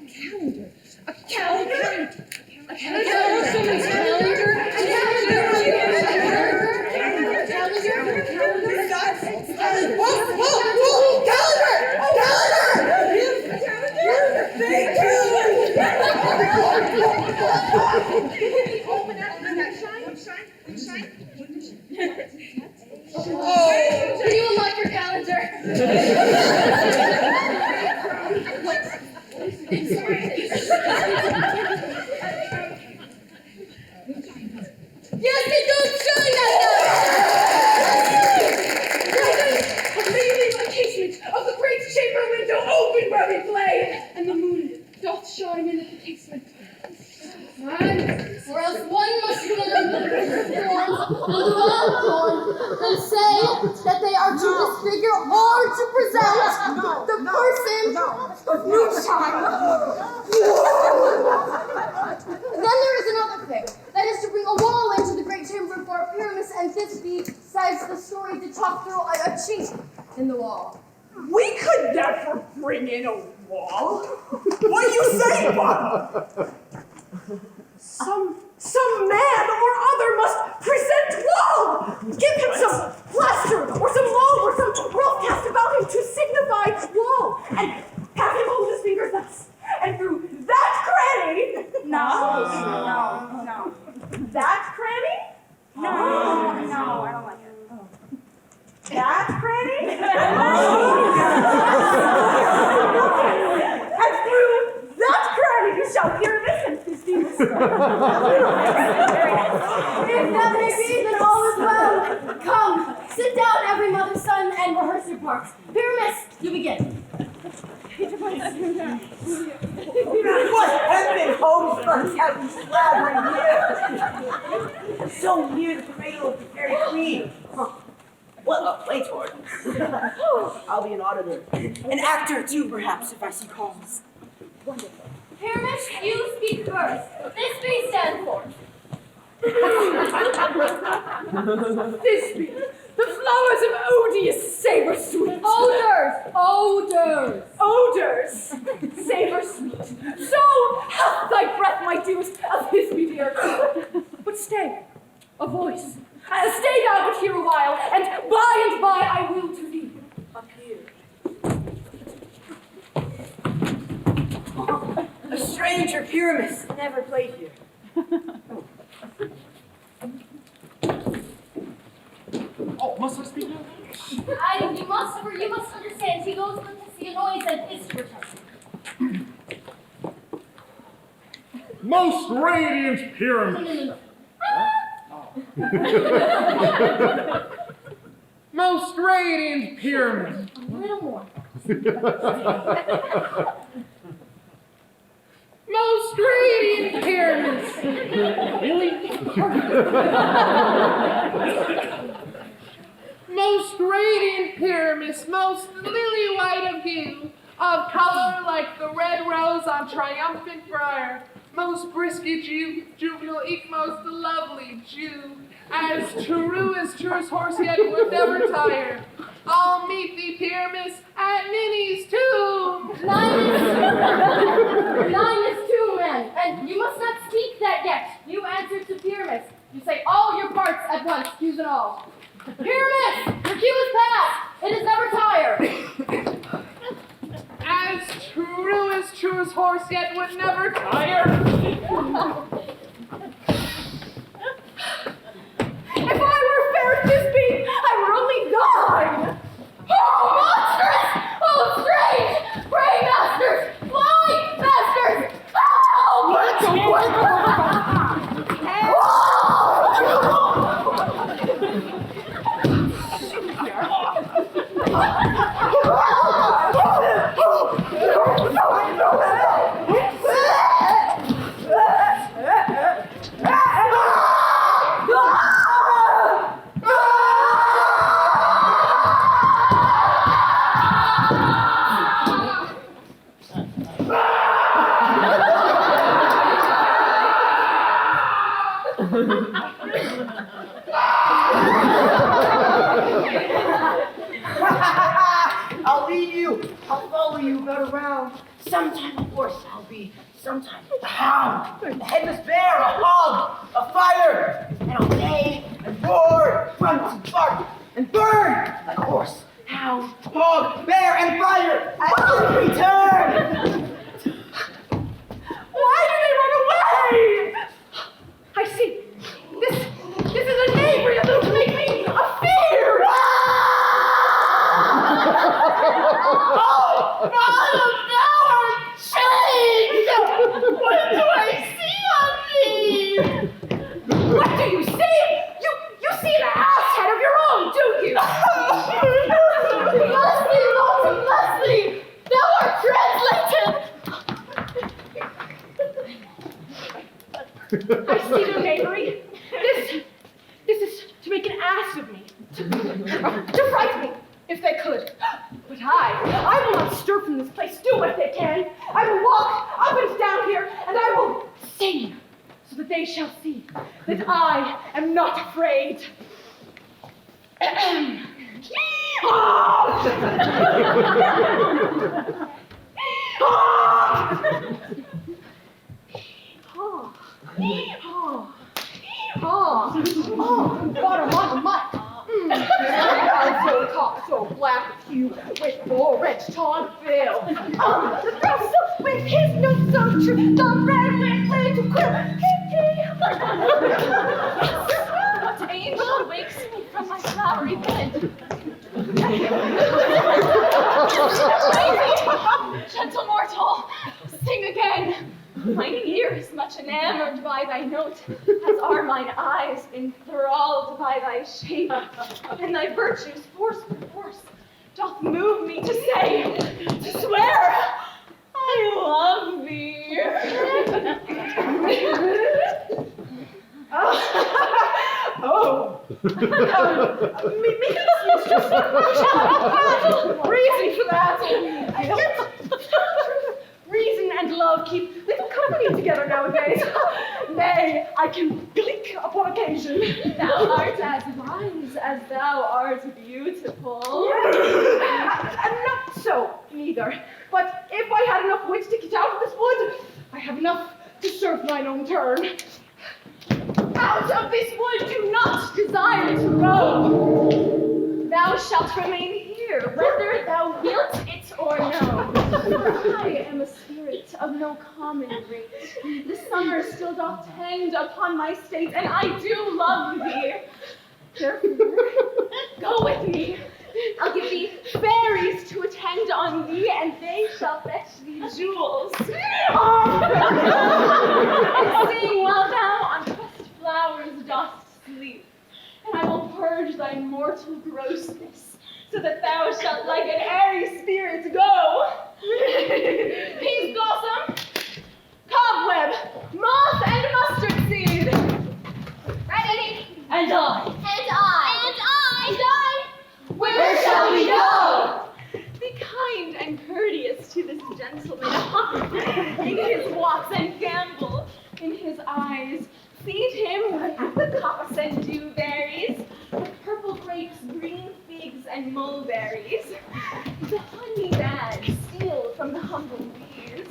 calendar. A calendar? A calendar? A calendar? Can you unlock your calendar? Yes, it does shine A leaving the casement of the great chamber window open where we play, and the moon doth shine in at the casement. or else one must remember the wrong and say that they are to disfigure or to present the person of moonshine. Then there is another thing, that is to bring a wall into the great chamber for Pyramus and Thisbe, says the story to chop through a chink in the wall. We could never bring in a wall. What do you say, Bob? Some man or other must present wall. Give him some plaster or some loam or some rough cast about him to signify wall, and have him hold his fingers thus. And through that cranny, no. That cranny? No, I don't like it. That cranny? And through that cranny you shall hear this and If that may be, then all is well. Come, sit down, every mother's son, and rehearse your parts. Pyramus, you begin. What epic homespun have you slathering here? so near the cradle of the fairy queen. Huh. What a place for it. I'll be an auditor. An actor, too, perhaps, if I see calls. Wonderful. Pyramus, you speak first. This be stand for. This be the flowers of odious savor sweet. Odors, savor sweet. So hath thy breath, my dearest, of his me dear. But stay, a voice. Stay thou but here a while, and by I will to thee appear. A stranger, Pyramus, never played here. Oh, must I speak now? You must understand, he goes with to see a noise and is to return. Most radiant Pyramus! Most radiant Pyramus! A little more. Most radiant Pyramus! Really? Most radiant Pyramus, most lily white of hue, of color like the red rose on triumphant briar, most brisket juvenile, eke most lovely Jew, as true as horse yet would never tire. I'll meet thee, Pyramus, at Ninny's tomb. Nine is two men, and you must not speak that yet. You answer to Pyramus. You say all your parts at once, cues and all. Pyramus, your cue is past. It is never tire. As true as horse yet would never tire. If I were fair at this beat, I were only thine. Oh, monstrous! Oh, strange! Pray, masters! Fly, masters! I'll lead you. I'll follow you about around. Sometime a horse I'll be. Sometime a hound. A headless bear, a hog, a fire. And I'll neigh and roar, grunt and bark and burn like a horse, hound, hog, bear, and fire at every turn. Why do they run away? I see. This is a knavery of them to make me a fear. Oh, Madam, thou art changed! What do I see on thee? What do you see? You see an ass head of your own, do you? Leslie, Walter, Leslie! Thou art translated! I see their knavery. This is to make an ass of me. To frighten me, if they could. But I will not stir from this place, do what they can. I will walk up and down here, and I will sing, so that they shall see that I am not afraid. Bottom on the mutt. So talk so black with you with your red tongue-bill. The brown silk with his nose so true, the red little quill. What angel wakes me from my flowery bed? Gentle mortal, sing again. Mine ear is much enamored by thy note, as are mine eyes enthralled by thy shape, and thy virtues force with force doth move me to say, to swear, I love thee. Oh. Reason for that. Reason and love keep little company together nowadays. Nay, I can blink upon occasion. Thou art as wise as thou art beautiful. And not so, neither. But if I had enough wits to get out of this wood, I have enough to serve mine own turn. Out of this wood do not desire to roam. Thou shalt remain here, whether thou wilt it or no. I am a spirit of no common rate. The summer still doth hang upon my state, and I do love thee. Therefore, go with me. I'll give thee fairies to attend on thee, and they shall fetch thee jewels. And sing while thou on pressed flowers dost sleep. And I will purge thy mortal grossness, so that thou shalt like an airy spirit go. Peas blossom, cobweb, moth, and mustard seed. Ready? And I. And I. And I. And I. Where shall we go? Be kind and courteous to this gentleman. In his walks and gambol, in his eyes. Feed him with apricots and dewberries, with purple grapes, green figs, and mulberries. The honey bags steal from the humble bees,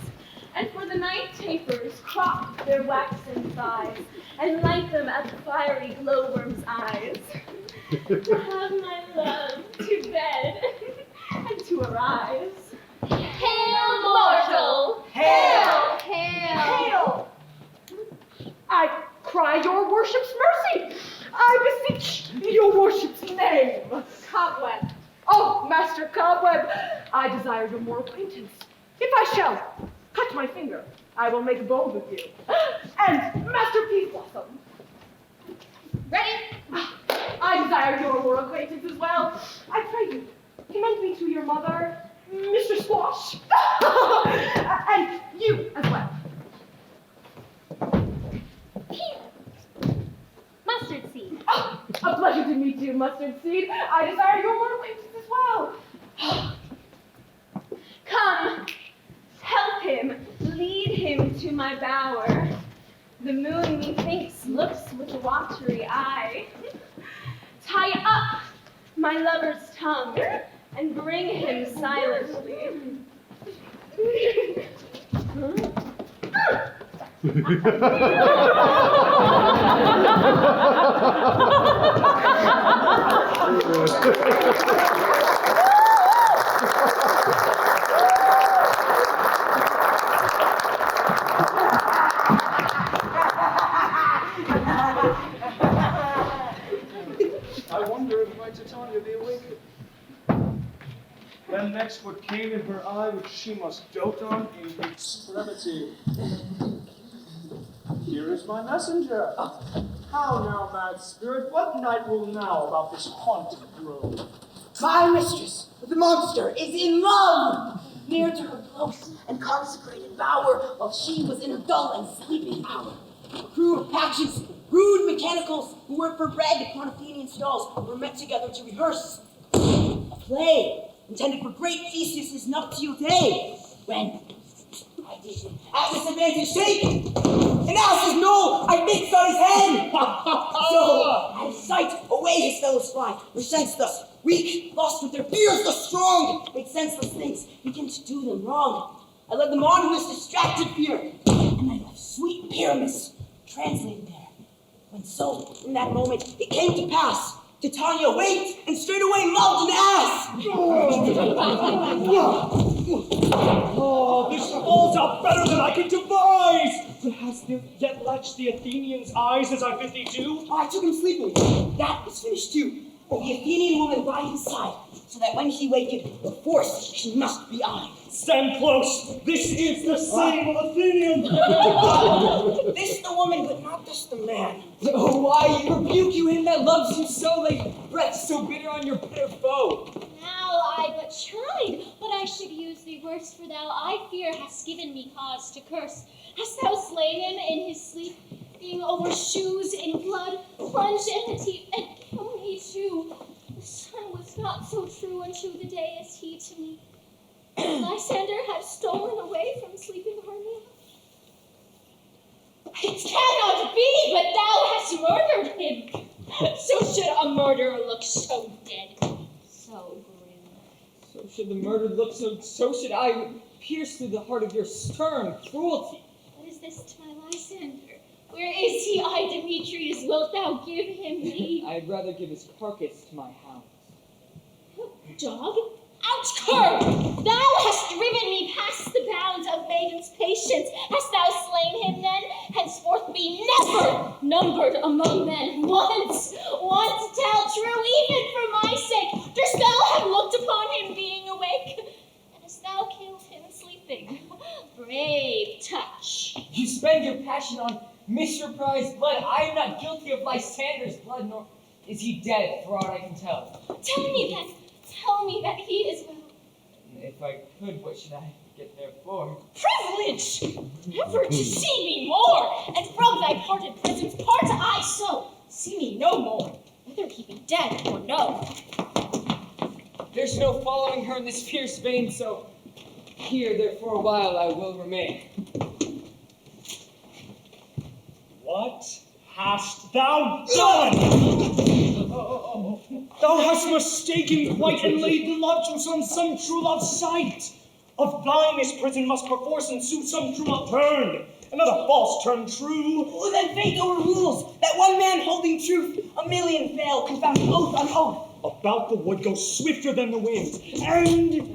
and for the night tapers crop their waxen thighs, and light them at the fiery glowworm's eyes. To have my love to bed and to arise. Hail, mortal! Hail! Hail! Hail! I cry your worship's mercy. I beseech your worship's name. Cobweb. Oh, Master Cobweb, I desire your more acquaintance. If I shall cut my finger, I will make bold with you. And Master Peasblossom. Ready? I desire your more acquaintance as well. I pray you, commend me to your mother, Mr. Squash. And you as well. Here. Mustard seed. Oh, a pleasure to meet you, Mustard Seed. I desire your more acquaintance as well. Come, help him, lead him to my bower. The moon, methinks, looks with a watery eye. Tie up my lover's tongue and bring him silently. I wonder if my Titania be awakened. Then next what came in her eye which she must dote on in extremity. Here is my messenger. How now, mad spirit, what night will now about this haunted grove? My mistress, the monster, is in love! Near to her close and consecrated bower, while she was in her dull and sleeping hour. A crew of patches, rude mechanicals, who work for bread upon Athenian stalls, were met together to rehearse a play intended for great Theseus' nuptial day, when I did at disadvantage take, and as says no, I fixed on his head. So, out of sight, away his fellows fly, were senseless, weak, lost with their fears, the strong, make senseless things, begin to do them wrong. I led them on with distracted fear, and I left sweet Pyramus translated there. When so, in that moment, it came to pass, Titania waked and straightway loved an ass. Oh, this falls out better than I could devise! But hast thou yet latched the Athenian's eyes as I bid thee do? I took him sleeping. That is finished too. The Athenian woman by his side, so that when he wakened, the force she must be I. Stand close! This is the same Athenian! This the woman, but not this the man. Oh, why rebuke you him that loves you so, lay breath so bitter on your bitter foe? Now I but tried, but I should use thee worse, for thou I fear hast given me cause to curse. Hast thou slain him in his sleep? Sifting over shoes in blood, plunge in the deep and kill me too. The sun was not so true unto the day as he to me. Lysander had stolen away from sleeping Hermia. It cannot be, but thou hast murdered him. So should a murderer look so dead, so grim. So should the murdered look, so should I pierce through the heart of your stern cruelty. What is this to my Lysander? Where is he, I, Demetrius? Wilt thou give him me? I'd rather give his carcass to my hounds. Dog? Out, cur! Thou hast driven me past the bounds of maiden's patience. Hast thou slain him then? Henceforth be never numbered among men. Once tell true, even for my sake. Durst thou have looked upon him being awake? And hast thou killed him sleeping? Brave touch. You spend your passion on misprized blood. I am not guilty of Lysander's blood, nor is he dead, for aught I can tell. Tell me that he is well. If I could, what should I get there for? Privilege! Ever to see me more, and from thy parted presence part I so. See me no more, whether he be dead or no. There's no following her in this fierce vein, so here, there for a while I will remain. What hast thou done? Thou hast mistaken quite and laid the love to some true love sight. Of thine this prison must perforce ensue some true love turn, another false turn true. Oh, then fate overrules, that one man holding truth, a million fail, confounding oath on oath. About the wood go swifter than the wind, and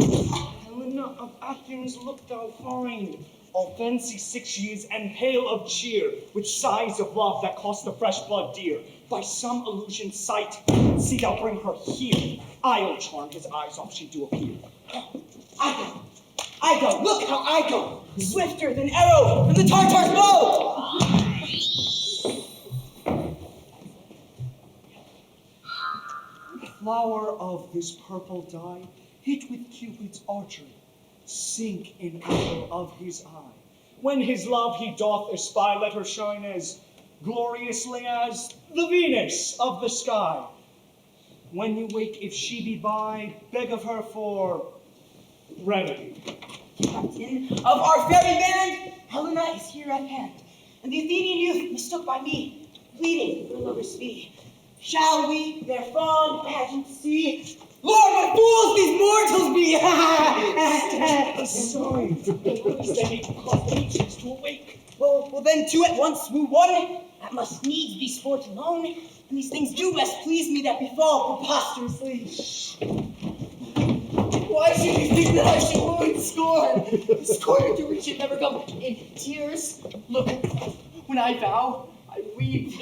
Helena of Athens look thou find, all fancy 6 years and pale of cheer, with sighs of love that cost the fresh blood dear. By some illusion sight, see thou bring her here. I'll charm his eyes off she do appear. I go, look how I go, swifter than arrow from the Tartar's bow. Flower of this purple dye, hit with Cupid's archery, sink in apple of his eye. When his love he doth espy, let her shine as gloriously as the Venus of the sky. When you wake, if she be by, beg of her for remedy. Captain of our fairy band, Helena is here at hand, and the Athenian youth mistook by me, pleading for lover's fee. Shall we their fond pageant see? Lord, what fools these mortals be! Sorry, they need to cause ancients to awake. Well, then two at once woo one. That must needs be sport alone, and these things do best please me that befall preposterously. Why should you think that I should woo in scorn? Scorn to reach it never come in tears. Look, when I vow, I weep.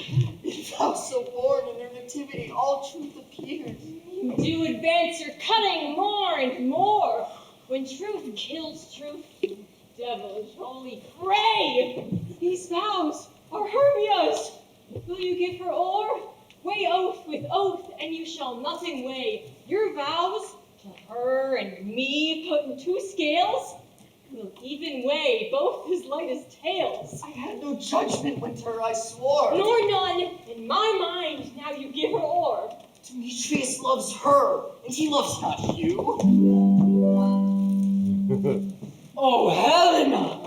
In vows so born in their nativity, all truth appears. You do advance your cunning more and more. When truth kills truth, devilish holy prey. These vows are Hermia's. Will you give her o'er? Weigh oath with oath, and you shall nothing weigh. Your vows to her and me put in two scales will even weigh both as light as tails. I had no judgment when to her I swore. Nor none in my mind. Now you give her o'er. Demetrius loves her, and he loves not you. Oh, Helena!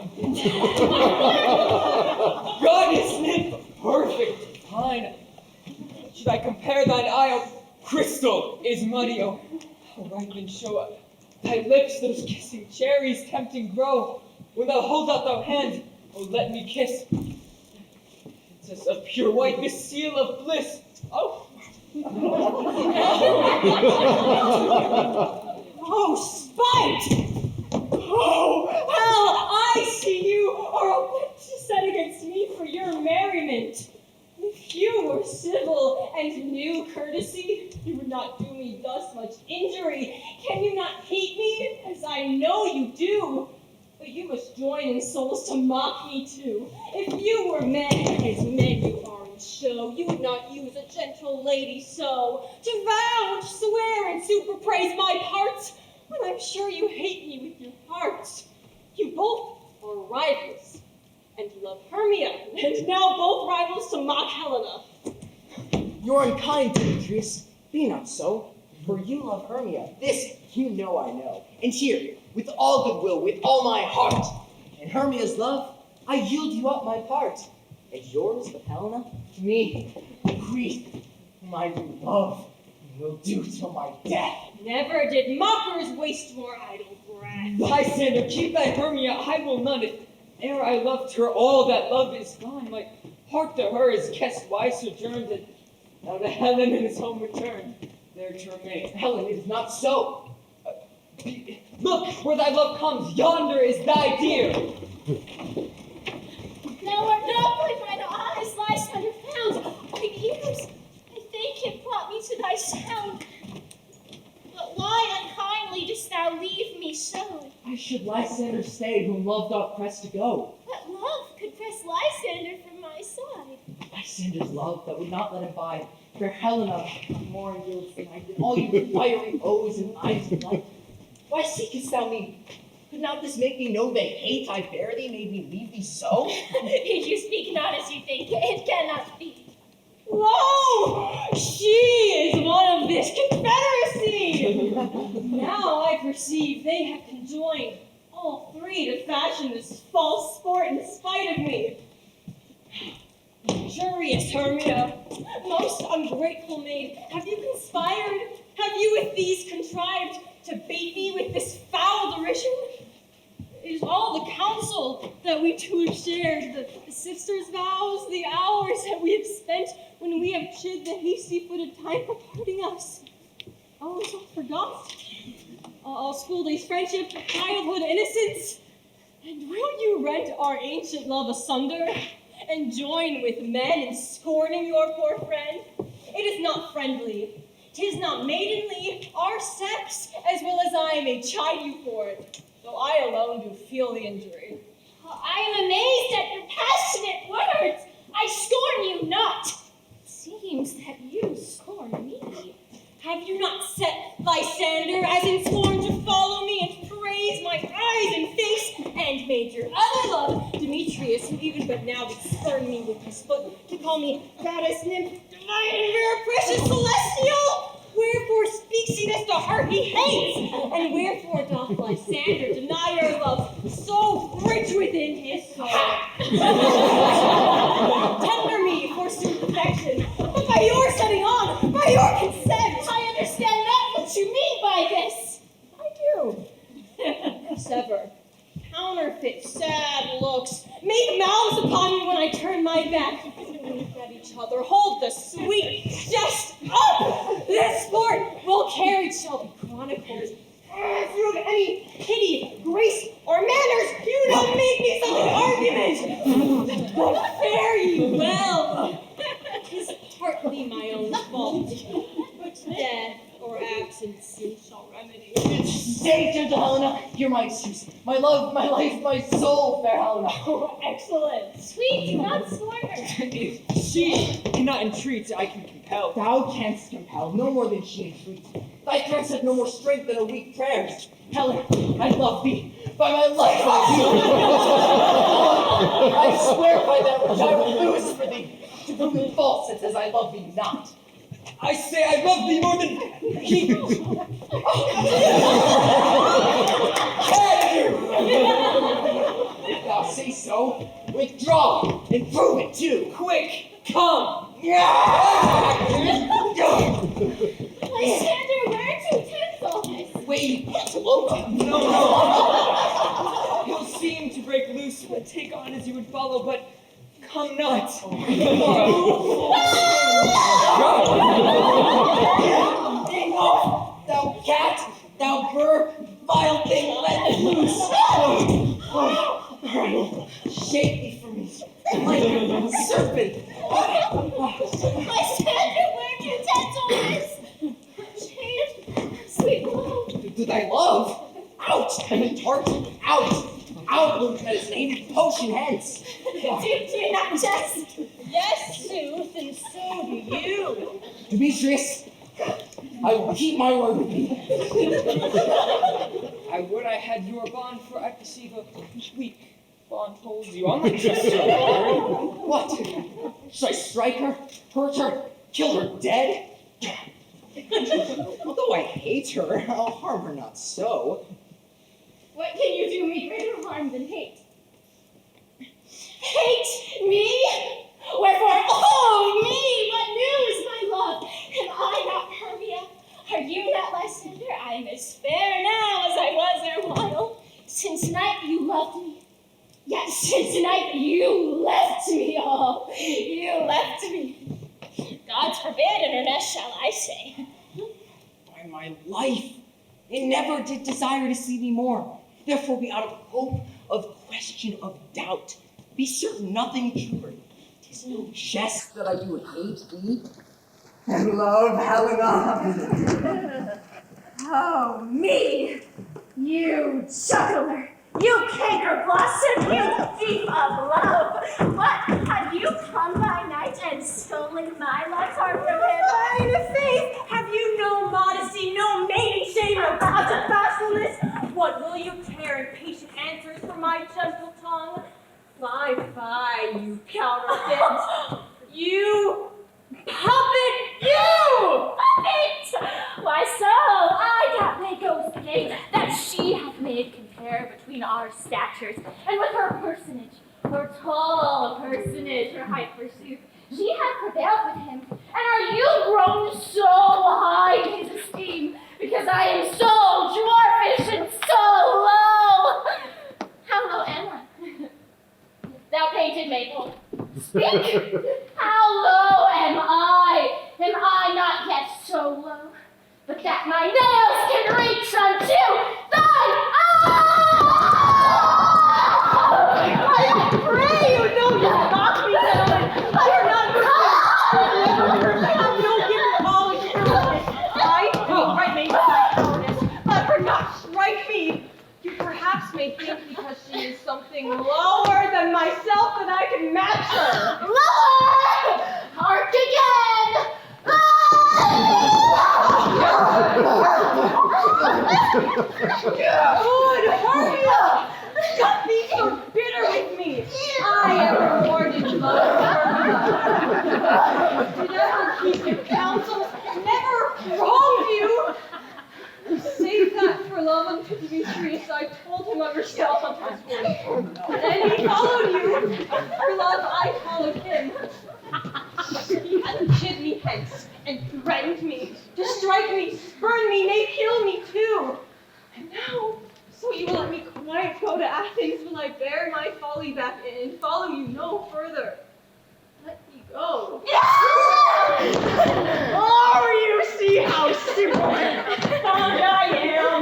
Goddess nymph, perfect, fine. Should I compare thine eye of crystal is muddy, oh, how right then show thy lips, those kissing cherries tempting grow. When thou hold out thy hand, oh, let me kiss. Princess of pure white, this seal of bliss. Oh, oh, spite! Oh, hell, I see you are a witch set against me for your merriment. If you were civil and knew courtesy, you would not do me thus much injury. Can you not hate me, as I know you do? But you must join in souls to mock me too. If you were men, as men you are in show, you would not use a gentle lady so, to vow, to swear, and super praise my parts, when I'm sure you hate me with your hearts. You both are rivals. and love Hermia, and now both rivals to mock Helena. You're unkind, Demetrius. Be not so, for you love Hermia. This you know I know. And here, with all goodwill, with all my heart, in Hermia's love, I yield you up my part. And yours with Helena, to me, grief, whom I do love, and will do till my death. Never did mockers waste more idle breath. Lysander, keep thy Hermia, I will none. If ere I loved her, all that love is gone. My heart to her is guest wise sojourned, and now to Helen in his home returned, there to remain. Helen, it is not so. Look, where thy love comes, yonder is thy dear. Thou art not by mine eyes, Lysander found. Mine ears, I think, have brought me to thy sound. But why unkindly dost thou leave me so? Why should Lysander stay, whom love doth press to go? What love could press Lysander from my side? Lysander's love that would not let him bide. For Helena, more yields than I did. All you fiery O's and eyes of light. Why seekest thou me? Could not this make me know the hate I bear thee made me leave thee so? If you speak not as you think, it cannot be. Lo! She is one of this confederacy! Now I perceive they have conjoined, all three, to fashion this false sport in spite of me. Injurious Hermia, most ungrateful maid, have you conspired? Have you with these contrived to bait me with this foul derision? It is all the counsel that we two have shared, the sisters' vows, the hours that we have spent when we have chid the hasty-footed time for parting us. Oh, it's all forgot. All school days friendship, childhood innocence. And will you rent our ancient love asunder and join with men in scorning your poor friend? It is not friendly. 'Tis not maidenly. Our sex, as well as I, may chide you for it, though I alone do feel the injury. I am amazed at your passionate words. I scorn you not. It seems that you scorn me. Have you not set Lysander as in scorn to follow me and praise my eyes and face, and made your other love, Demetrius, who even but now did spurn me with his foot, to call me goddess, nymph, divine and rare, precious, celestial? Wherefore speaks he this to her he hates? And wherefore doth Lysander deny your love so rich within his soul? Tender me, forsooth, affection, but by your setting on, by your consent. I understand not what you mean by this. I do. Sever. Counterfeit sad looks. Make mouths upon me when I turn my back. Look at each other. Hold the sweet jest up. This sport will carry shall be chronicled. If you have any pity, grace, or manners, do not make me such an argument. But fare ye well. 'Tis partly my own fault. Death or absence soon shall remedy. Stay, gentle Helena. Hear my excuse. My love, my life, my soul, fair Helena. Oh, excellent. Sweet, do not scorn her. If she cannot entreat, I can compel. Thou canst compel, no more than she entreats. Thy threats have no more strength than a weak prayers. Helen, I love thee. By my life I do. I swear by that which I will lose for thee. To prove it false, it says I love thee not. I say I love thee more than he. If thou say so, withdraw and prove it too. Quick, come. Lysander, where to take all this? Wait, antelope. No. He'll seem to break loose, but take on as you would follow, but come not. Thou cat, thou burr, vile thing, let loose. Shake thee from me, like a serpent. Lysander, where to take all this? Change, sweet love. To thy love? Out, and tart, out. Out, Luke, that is named potion hence. Do you not jest? Yes, sooth, and so do you. Demetrius, I will keep my word with thee. I would I had your bond, for I perceive a weak Fawn told you, I'm not just your lord. What? Should I strike her, hurt her, kill her dead? Although I hate her, I'll harm her not so. What can you do me greater harm than hate? Hate me? Wherefore, oh me, what news, my love? Am I not Hermia? Are you not Lysander? I am as fair now as I was erewhile. Since night you loved me, yet since night you left me all. You left me. God's forbid, and Ernest shall I say. By my life, they never did desire to see thee more. Therefore be out of hope, of question, of doubt. Be certain nothing truer. 'Tis no jest that I do hate thee, and love Helena. Oh, me! You juggler! You canker blossom! You thief of love! What? Have you come by night and stolen my love's heart from him? By the faith! Have you no modesty, no maiden shame, no vows of bashfulness? What will you care in patient answers from my gentle tongue? Fie, fie, you counterfeit! You puppet! You! Puppet! Why so? I that may go say that she hath made compare between our statures, and with her personage, her tall personage, her height forsooth, she hath prevailed with him. And are you grown so high in his esteem, because I am so dwarfish and so low? How low am I? Thou painted maple, speak! How low am I? Am I not yet so low, but that my nails can reach unto thine eye? I pray you know not mock me, gentlemen. I am not I have no gift of all encouragement. I know right may my cowardice, but for not strike me. You perhaps may think because she is something lower than myself that I can match her. Lower! Hark again! Good Hermia! Don't be so bitter with me. I am rewarded love, Hermia. Did ever keep your counsel, never wronged you. Save that for love unto Demetrius, I told him of yourself on his word. And he followed you. For love, I followed him. He hath chid me hence, and threatened me, to strike me, spurn me, nay, kill me too. And now, so you will let me quiet go to Athens, will I bear my folly back and follow you no further. Let me go. Oh, you see how simple and fond I am.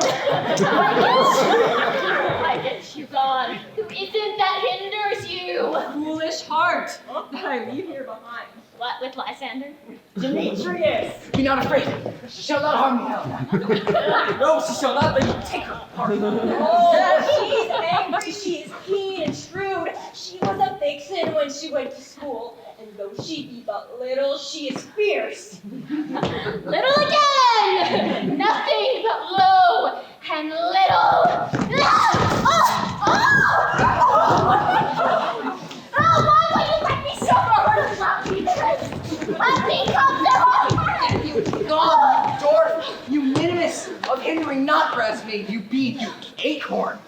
I get you gone. Who isn't that hinders you? Foolish heart that I leave here behind. What with Lysander? Demetrius! Be not afraid. She shall not harm me, Helena. No, she shall not let you take her part. Oh, she's angry, she is keen and shrewd. She was a vixen when she went to school, and though she be but little, she is fierce. Little again! Nothing but low and little. Oh, why will you let me suffer her drunkenness? Let me come to her! You gone, dwarf! You minimus of hindering not brass made, you bead, you acorn!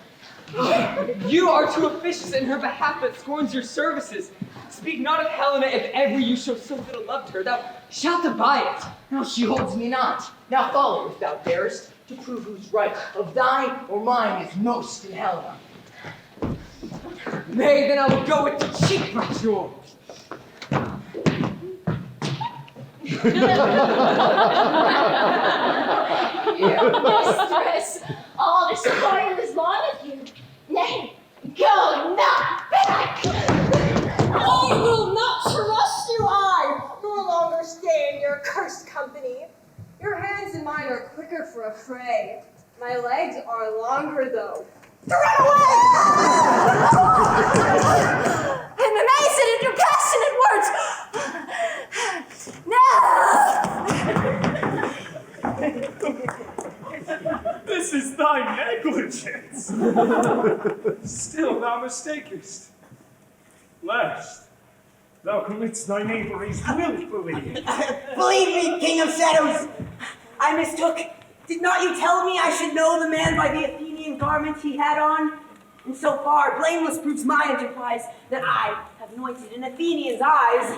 You are too officious in her behalf that scorns your services. Speak not of Helena if ever you show so little love to her. Thou shalt abide it. Now she holds me not. Now follow if thou darest, to prove whose right of thine or mine is most in Helena. Nay, then I will go with the cheek but yours. Mistress, all the spoil is long of you. Nay, go not back! I will not trust you, I, nor longer stay in your cursed company. Your hands and mine are quicker for a fray. My legs are longer, though. Run away! I'm amazed at your passionate words. No! This This is thy negligence. Still thou mistakest. Lest thou commits thy knaveries willfully. Believe me, King of Shadows, I mistook. Did not you tell me I should know the man by the Athenian garment he had on? And so far, blameless proves my enterprise, that I have anointed an Athenian's eyes.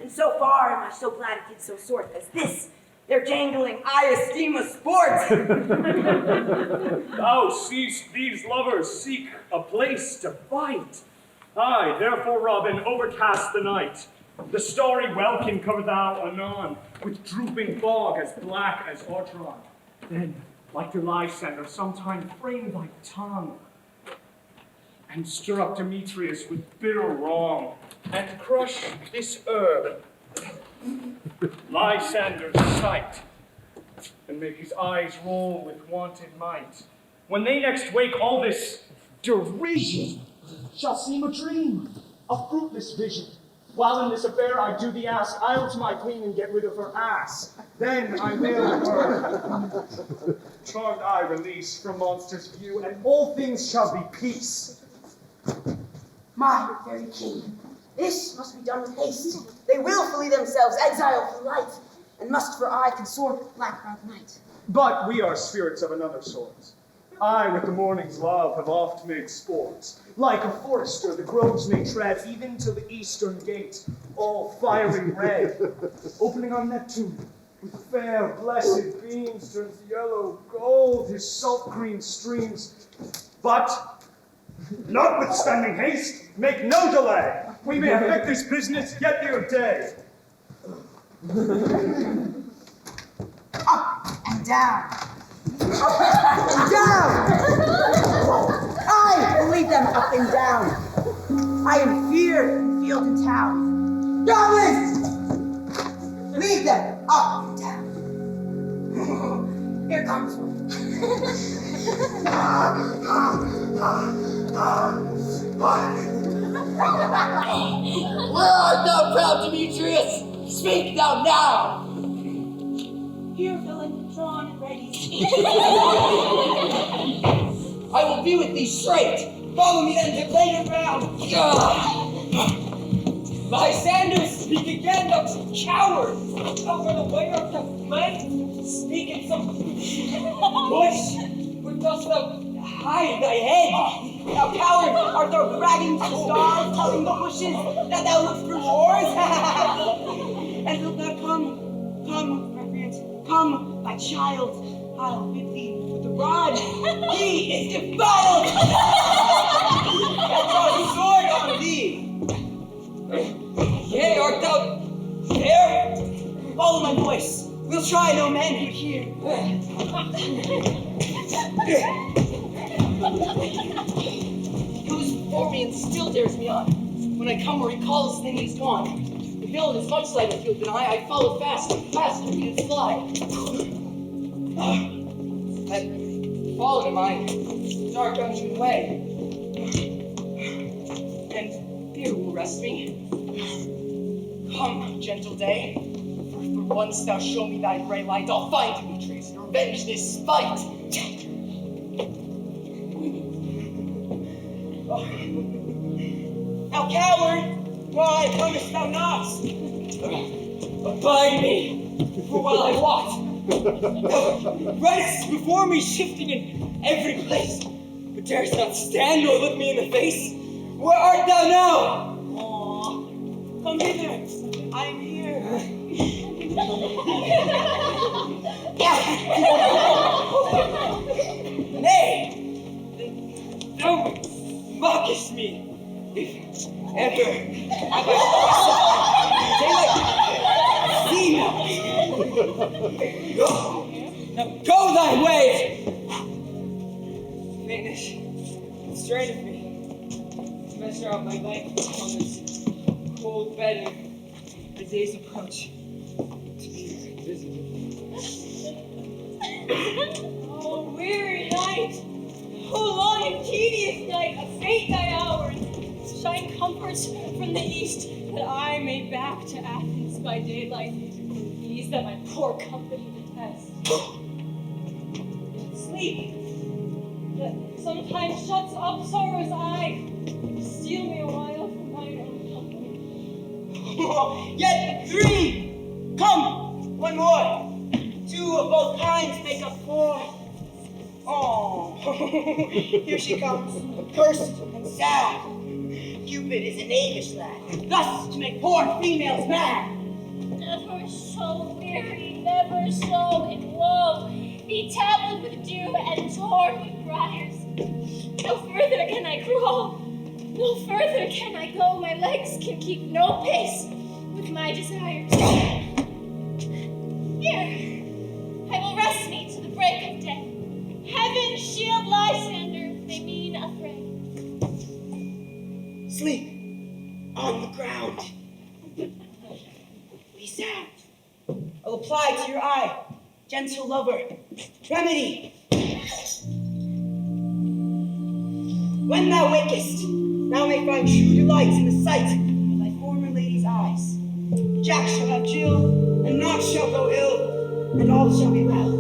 And so far am I so glad it did so sort, as this, their jangling, I esteem a sport. Thou seest these lovers seek a place to fight. Aye, therefore, Robin, overcast the night. The starry welkin cover thou anon, with drooping fog as black as Ortron. Then, like the Lysander, sometime frame thy tongue, and stir up Demetrius with bitter wrong, and crush this herb, Lysander's sight, and make his eyes roll with wonted might. When they next wake, all this derision shall seem a dream, a fruitless vision. While in this affair I do thee ask, I'll to my queen and get rid of her ass. Then I will her. Charmed I release from monster's view, and all things shall be peace. My very king, this must be done with haste. They willfully themselves exile from light, and must for aye consort with black-browed night. But we are spirits of another sort. I, with the morning's love, have oft made sport. Like a forester, the groves may tread, even to the eastern gate, all fiery red. Opening on Neptune, with fair, blessed beams, turns yellow gold his salt green streams. But, notwithstanding haste, make no delay. We may effect this business yet ere day. Up and down. Up and down! I will lead them up and down. I am feared in field and town. Goblins! Lead them up and down. Here comes one. Where art thou, proud Demetrius? Speak thou now! Here, villain, drawn and ready. I will be with thee straight. Follow me then to later ground. Lysander, speak again, thou coward. Thou for the way art thou fled? Speak in some bush. Where dost thou hide thy head? Thou coward, art thou bragging to the stars, telling the bushes that thou lookst for wars? And wilt thou come, recreant, come, my child, I'll whip thee with the rod. He is defiled! I'll draw the sword on thee. Yea, art thou there? Follow my voice. We'll try no man who'd hear. He goes before me and still dares me on. When I come where he calls, then he's gone. The villain is much lighter field than I follow fast, faster he did fly. I've followed him, I dark dungeon way. And fear will rest me. Come, gentle day, for once thou show me thy gray light, I'll find Demetrius and revenge this spite. Thou coward, why comest thou not? Abide me, for while I walked, thou runnest before me, shifting in every place, but darest not stand nor look me in the face. Where art thou now? Aw, come hither, I am here. Nay, thou mockest me. If ever have I daylight, go, now go thy way. Faintness, straineth me to measure out my length on this cold bed as days approach to be visited. Oh, weary night! Oh, long and tedious night! A fate thy hours! Shine comforts from the east, that I may back to Athens by daylight, these that my poor company detest. Sleep, that sometimes shuts up sorrow's eye, to steal me a while from mine own company. Yet 3! Come, one more. 2 of both kinds make up 4. Oh, here she comes, cursed and sad. Cupid is a knavish lad, thus to make poor females mad. Never so weary, never so in woe, be tablet with dew and torn with briars. No further can I crawl, no further can I go, my legs can keep no pace with my desires. Here, I will rest me to the break of day. Heaven shield Lysander, they mean affray. Sleep on the ground. Be sad. I'll apply to your eye, gentle lover, remedy. When thou wakest, thou may find true delight in the sight of thy former lady's eyes. Jack shall have Jill, and naught shall go ill, and all shall be well.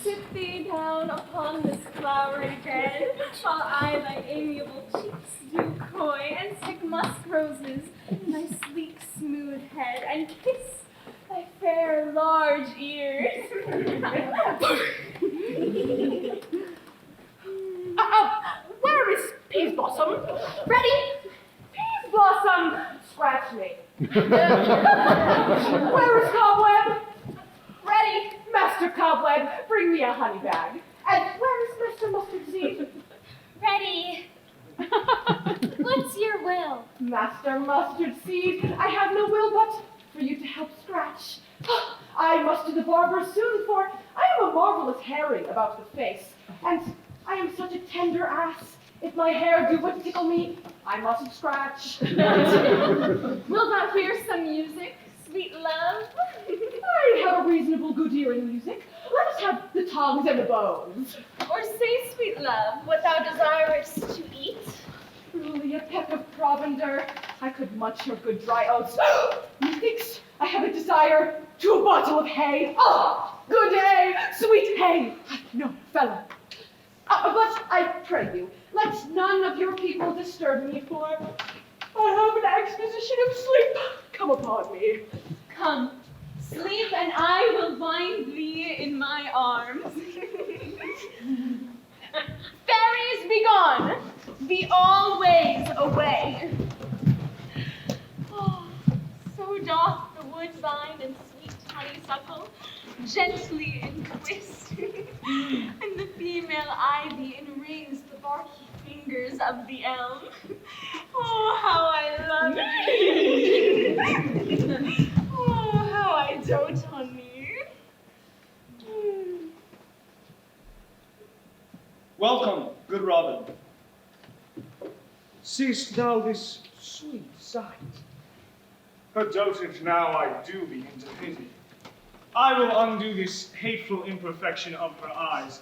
Sit thee down upon this flowery bed, while I thy amiable cheeks do coy, and stick musk roses in thy sleek smooth head, and kiss thy fair large ears. Where is Peas Blossom? Ready? Peas Blossom, scratch me. Where is Cobweb? Ready? Master Cobweb, bring me a honey bag. And where is Mr. Mustard Seed? Ready. What's your will? Master Mustard Seed, I have no will but for you to help scratch. I must to the barber soon, for I am a marvelous herring about the face, and I am such a tender ass. If my hair do but tickle me, I mustn't scratch. Wilt thou hear some music, sweet love? I have a reasonable good ear in music. Let us have the tongues and the bones. Or say, sweet love, what thou desirest to eat? Truly a peck of provender. I could munch your good dry oats. Methinks I have a desire to a bottle of hay. Ah, good hay, sweet hay. No, fellow. But I pray you, let none of your people disturb me, for I have an exposition of sleep come upon me. Come, sleep, and I will bind thee in my arms. Fairies, be gone! Be all ways away. Oh, so doth the woodbine and sweet honeysuckle gently entwist, and the female ivy enrings the barky fingers of the elm. Oh, how I love thee! Oh, how I dote on thee! Welcome, good Robin. Seest thou this sweet sight? Her dotage now I do begin to pity. I will undo this hateful imperfection of her eyes.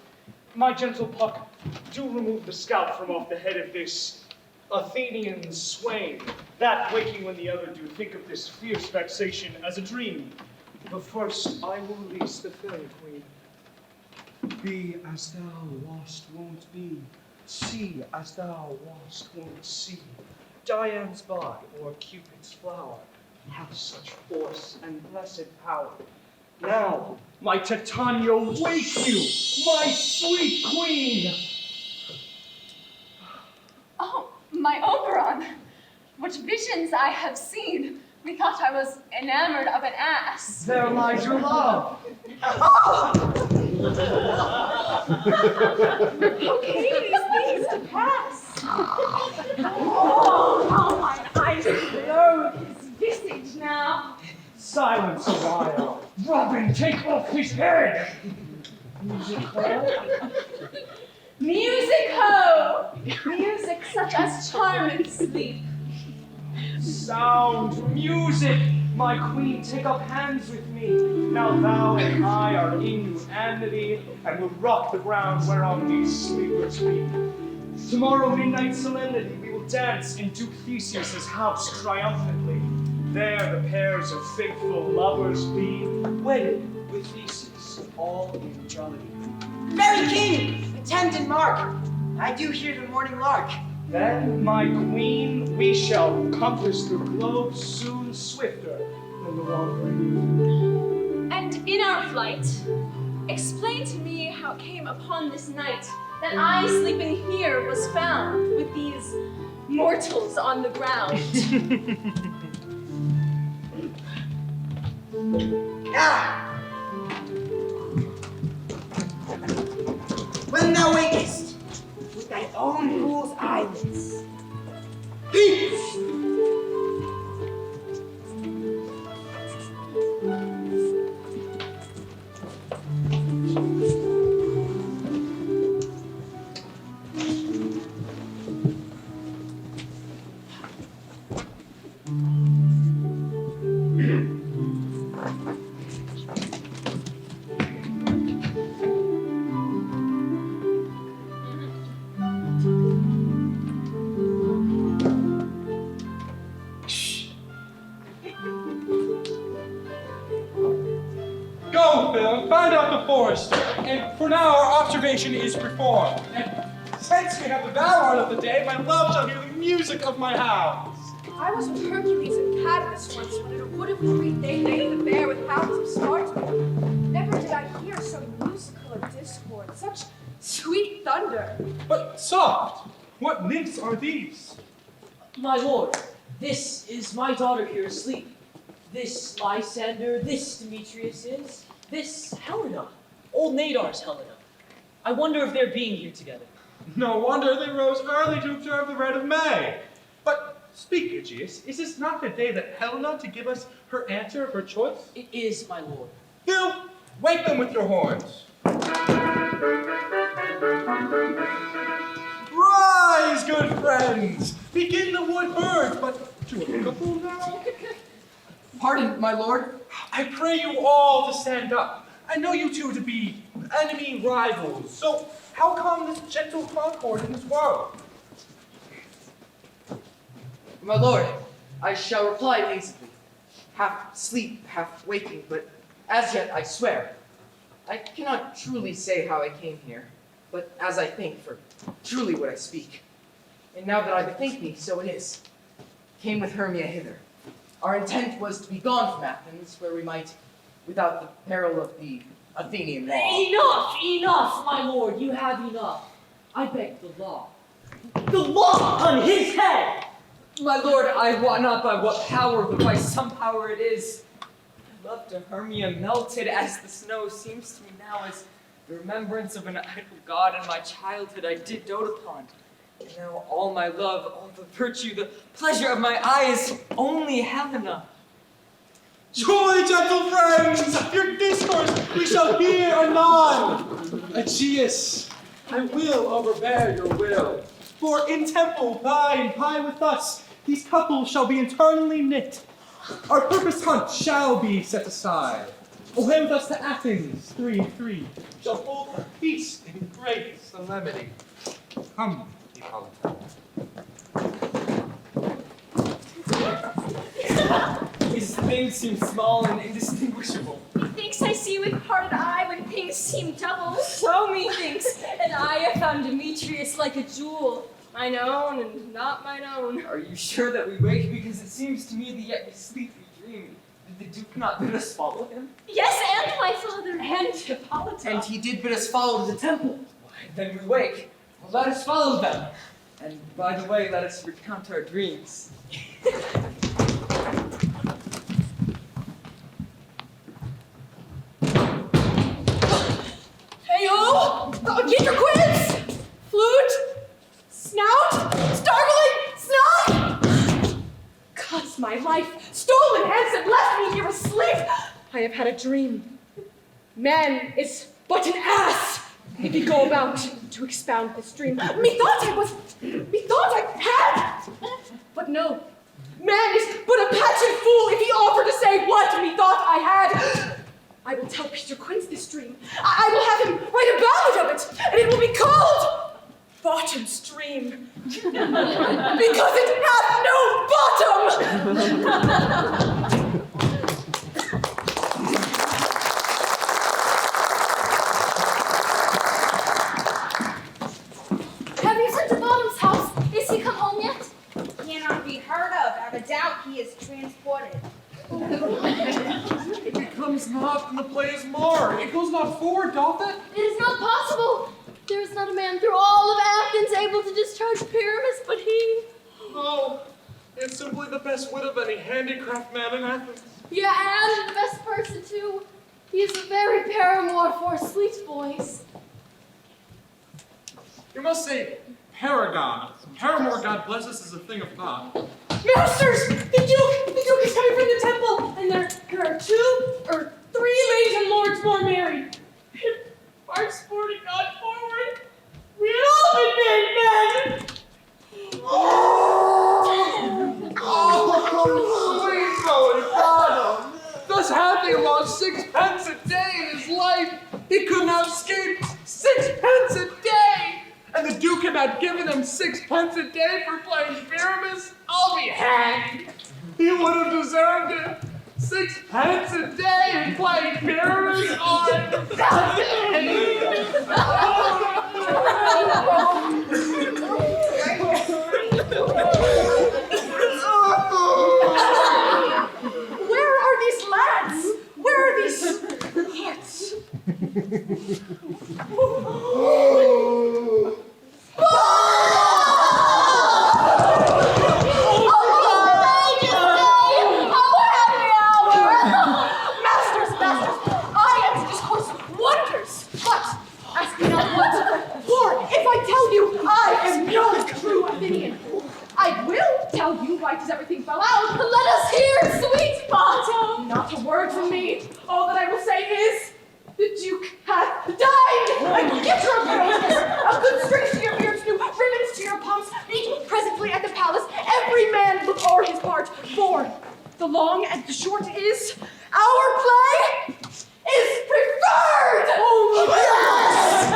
My gentle Puck, do remove the scalp from off the head of this Athenian swain, that waking when the other do think of this fierce vexation as a dream. But first I will release the fairy queen. Be as thou wast wont be, see as thou wast wont see. Dian's bud or Cupid's flower hath such force and blessed power. Now, my Titania, wake you, my sweet queen! Oh, my Oberon, What visions I have seen! Methought I was enamored of an ass. There lies your love. Okay, these things to pass. Oh, how mine eyes loathe his visage now. Silence a while. Robin, take off his head! Music-ho! Music such as charmeth sleep. Sound, music! My queen, take up hands with me. Now thou and I are in unanimity, and will rock the ground whereon these sleepers be. Tomorrow midnight solemnity, we will dance in Duke Theseus' house triumphantly. There the pairs of faithful lovers be, wedded with Theseus, all in jollity. Merry King, attend and mark. I do hear the morning lark. Then, my queen, we shall compass the globe soon swifter than the wandering. And in our flight, explain to me how it came upon this night that I sleeping here was found with these mortals on the ground. When thou wakest, with thy own fool's eyelids, peeps! Find out the forester, and for now our observation is performed. And since we have the valor of the day, my love shall hear the music of my hounds. I was with Hercules and Cadmus once when in a wood of the Crete they laid the bear with hounds of Sparta. Never did I hear so musical a discord, such sweet thunder. But soft, what nymphs are these? My lord, this is my daughter here asleep. This Lysander, this Demetrius is. This Helena, old Nadar's Helena. I wonder if they're being here together. No wonder they rose early to observe the red of May. But speak, Aegeus, is this not the day that Helena to give us her answer of her choice? It is, my lord. Phil, wake them with your horns. Rise, good friends! Begin the wood birds, but to a couple now. Pardon, my lord. I pray you all to stand up. I know you two to be enemy rivals, so how come this gentle concord in this world? My lord, I shall reply hastily, half sleep, half waking, but as yet I swear, I cannot truly say how I came here, but as I think, for truly would I speak. And now that I bethink me, so it is. Came with Hermia hither. Our intent was to be gone from Athens, where we might, without the peril of the Athenian law. Enough, enough, my lord, you have enough. I beg the law. The law on his head! My lord, I wot not by what power, but by some power it is. My love to Hermia melted as the snow seems to me now as the remembrance of an idol god in my childhood I did dote upon. And now all my love, all the virtue, the pleasure of my eye is only Helena. Joy, gentle friends! Your discourse we shall hear anon! Aegeus, I will overbear your will. For in temple, pie and pie with us, these couples shall be internally knit. Our purposed hunt shall be set aside. Away with us to Athens, 3-3, shall hold a feast in great solemnity. Come, Hippolyta. His things seem small and indistinguishable. Methinks I see with parted eye when things seem double. So methinks, and I have found Demetrius like a jewel, mine own and not mine own. Are you sure that we wake? Because it seems to me that yet we sleep we dream. Did the Duke not bid us follow him? Yes, and my father, and Hippolyta. And he did bid us follow to the temple. Why, then we wake. Well, let us follow them. And by the way, let us recount our dreams. Hey-o! Guitar quiz! Flute! Snout! Starveling! Snot! Cuts my life! Stolen hence and left me here asleep! I have had a dream. Man is but an ass if he go about to expound this dream. Methought I had! But no. Man is but a patched fool if he offer to say what methought I had. I will tell Peter Quince this dream. I will have him write a ballad of it, and it will be called Bottom's Dream. Because it hath no bottom! Have you sent to Bottom's house? Is he come home yet? Cannot be heard of. I have a doubt he is transported. It comes not, and the play is marred. It goes not forward, doth it? It is not possible. There is not a man through all of Athens able to discharge Pyramus but he. Oh, it's simply the best wit of any handicraft man in Athens. Yeah, and the best person too. He is a very paramour for a sweet voice. You must say paragon. Paramour, God bless us, is a thing of God. Masters! The Duke is coming from the temple, and there are 2 or 3 maiden lords more married. If our sport had gone forward, we had all been made men! Oh, sweet Lord Bottom! Thus having lost 6 pence a day in his life, he could not escape 6 pence a day! And the Duke had not given him 6 pence a day for playing Pyramus, I'll be hanged! He would have deserved it! 6 pence a day and playing Pyramus on Where are these lads? Where are these hearts? Masters, I am to discourse wonders, but ask me not what, for if I tell you I am no true Athenian, I will tell you why does everything fell out. Let us hear, sweet Bottom. Not a word from me. All that I will say is, the Duke hath died! And get your appearances! A good strings to your beards, new ribbons to your pumps, meet presently at the palace, every man look o'er his part, for the long and the short is, our play is preferred! Oh, yes!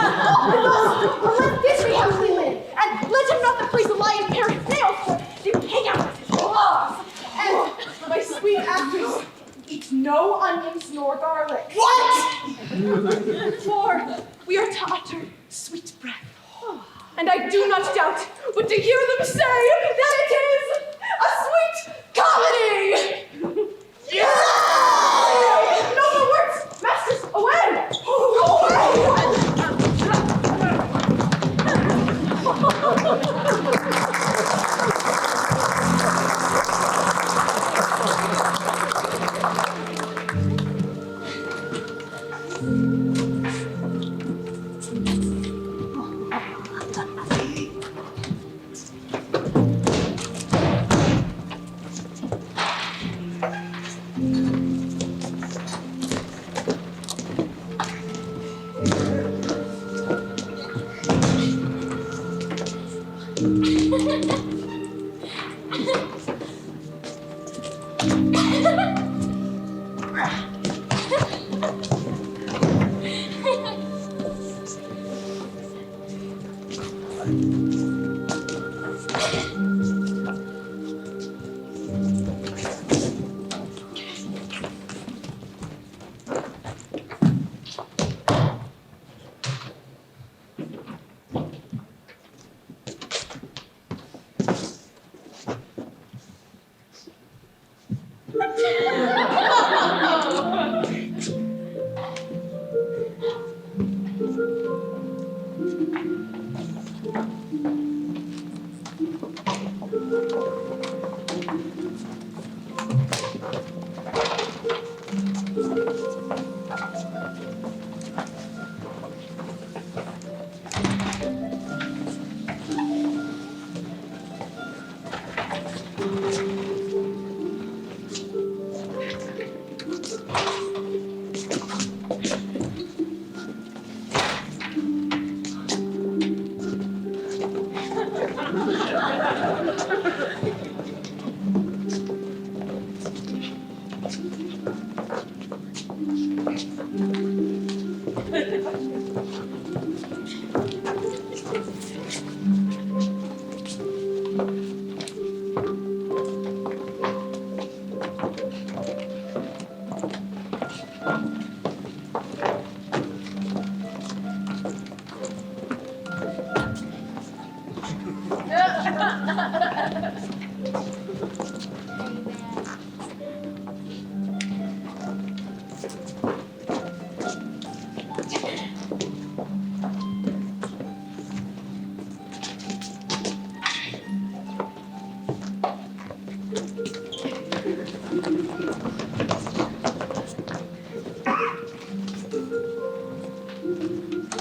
Let this be how we live, and let him not that plays the lion pare his nails, for they hang out with his claws. And my sweet actors, eat no onions nor garlic. What? For we are to utter sweet breath. And I do not doubt but to hear them say that it is a sweet comedy! Yeah! No more words! Masters, away! Go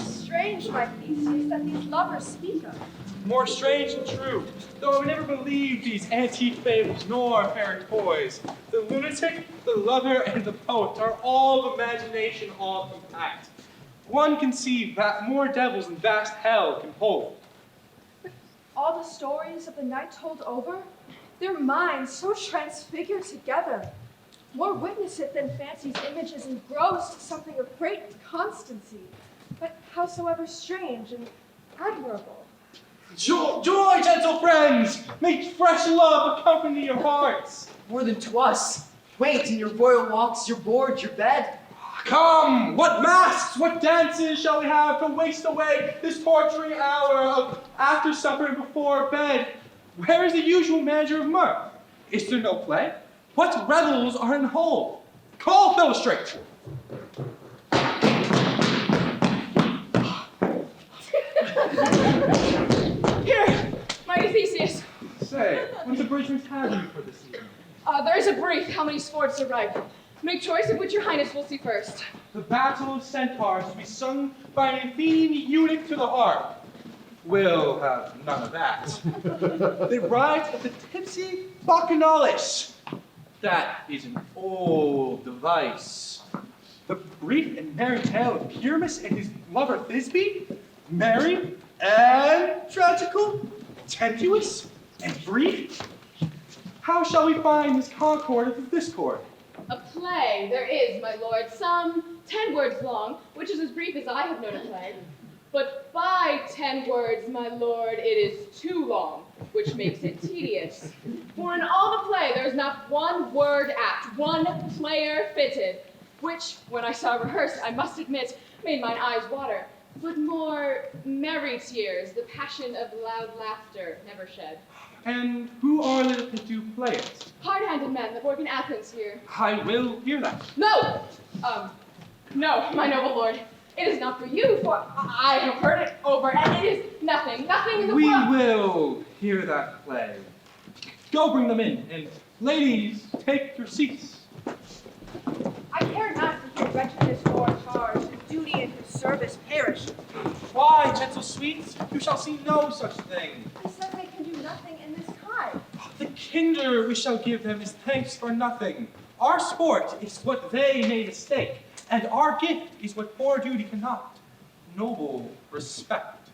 Strange, my Theseus, that these lovers speak of. More strange than true, though I would never believe these antique fables nor fairy toys. The lunatic, the lover, and the poet are all imagination, all compact. One can see more devils than vast hell can hold. All the stories of the night told over, their minds so transfigured together. More witness it than fancy's images engrossed to something of great constancy, but howsoever strange and admirable. Joy, joy, gentle friends! Make fresh love accompany your hearts. More than to us. Wait, in your royal walks, your board, your bed. Come, what masks, what dances shall we have to waste away this torturing hour of after supper and before bed? Where is the usual measure of mirth? Is there no play? What revels are in hold? Call Philostrate. Here, mighty Theseus. Say, what's the bridgeman's have you for this evening? There is a brief how many sports are ripe. Make choice of which your highness will see first. The battle of centaurs to be sung by an Athenian eunuch to the harp. We'll have none of that. They ride at the tipsy bacchanalish. That is an old device. The brief and merry tale of Pyramus and his lover Thisbe, merry and tragical, tenuous and brief. How shall we find this concord of the discord? A play there is, my lord, some 10 words long, which is as brief as I have known a play. But by 10 words, my lord, it is too long, which makes it tedious. For in all the play, there is not one word apt, one player fitted, which, when I saw rehearsed, I must admit, made mine eyes water. But more merry tears, the passion of loud laughter, never shed. And who are they that do play it? Hard-handed men that work in Athens here. I will hear that. No! No, my noble lord. It is not for you, for I have heard it over, and it is nothing in the We world. will hear that play. Go bring them in, and ladies, take your seats. I care not for your wretchedness or charge, whose duty and whose service perish. Why, gentle sweets, you shall see no such thing. I said they can do nothing in this kind. The kinder we shall give them is thanks for nothing. Our sport is what they may mistake, and our gift is what poor duty cannot. Noble respect.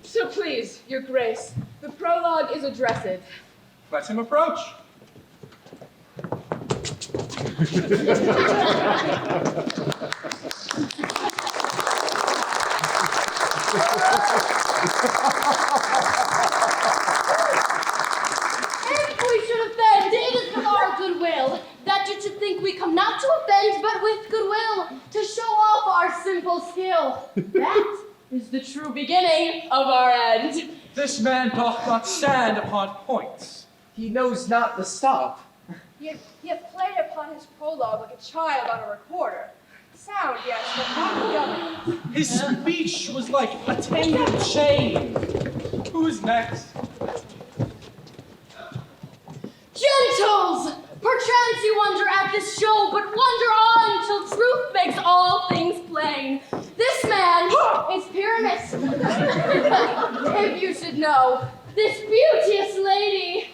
So please, your grace, the prologue is addressed. Let him approach. If we should offend, it is with our goodwill, that you should think we come not to offend, but with goodwill, to show off our simple skill. That is the true beginning of our end. This man doth not stand upon points. He knows not the stop. He hath played upon his prologue like a child on a recorder. Sound, yes, but not government. His speech was like a tangled chain. Who's next? Gentles! Perchance you wonder at this show, but wonder on till truth makes all things plain. This man is Pyramus. If you should know, this beauteous lady,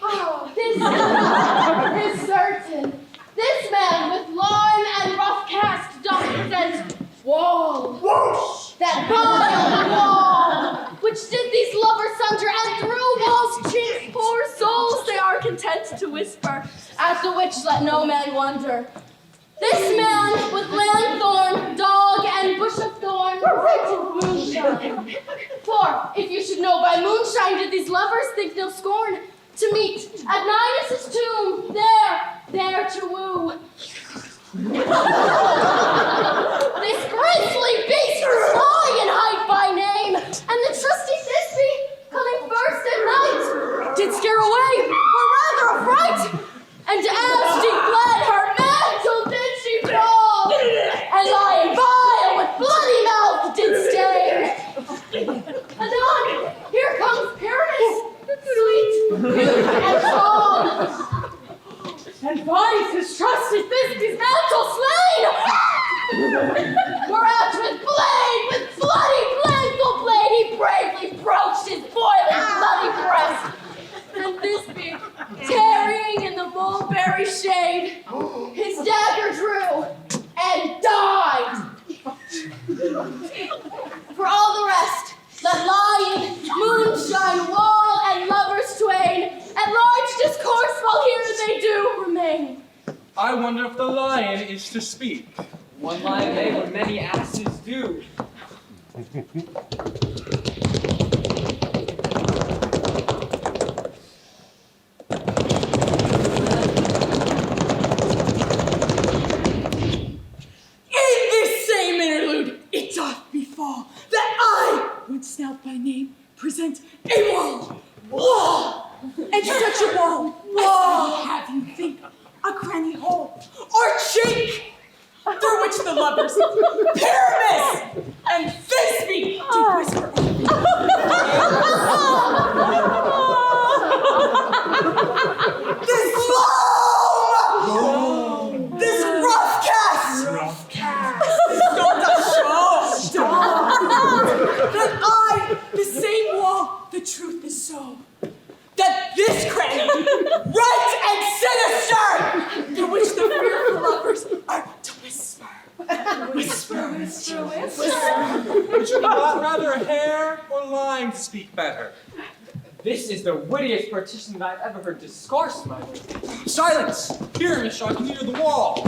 this is certain. This man with larn and rough cast doth present wall. Whoosh! That vile wall, which did these lovers sunder, and through wall's chinks poor souls they are content to whisper, at the which let no man wonder. This man with lanthorn, dog, and bush of thorn presented moonshine. For, if you should know, by moonshine did these lovers think no scorn to meet at Ninus' tomb, there to woo. This grisly beast was high in height by name, and the trusty Thisbe, coming first at night, did scare away, or rather affright, and as she fled, her mantle did she draw, and lying vile with bloody mouth did stain. Anon, here comes Pyramus, sweet, cute, and calm, and finds his trusty Thisbe's mantle slain! Whereat with bloody lanthorn blade, he bravely broached his boiling bloody breast, and Thisbe, tarrying in the mulberry shade, his dagger drew and died. For all the rest, let lie in moonshine, wall, and lovers twain, at large discourse while here they do remain. I wonder if the lion is to speak. One lion may what many asses do. In this same interlude, it doth befall that I would snout by name present a wall, and such a wall have you think a cranny hole or chink through which the lovers Pyramus and Thisbe did whisper. This loam! This rough cast! That the same wall, the truth is so, that this cranny, right and sinister, through which the fearful lovers are to whisper. Whisper. Would you not rather hair or lime speak better? This is the wittiest partition that I've ever heard discoursed, my lord. Silence! Pyramus shall near the wall.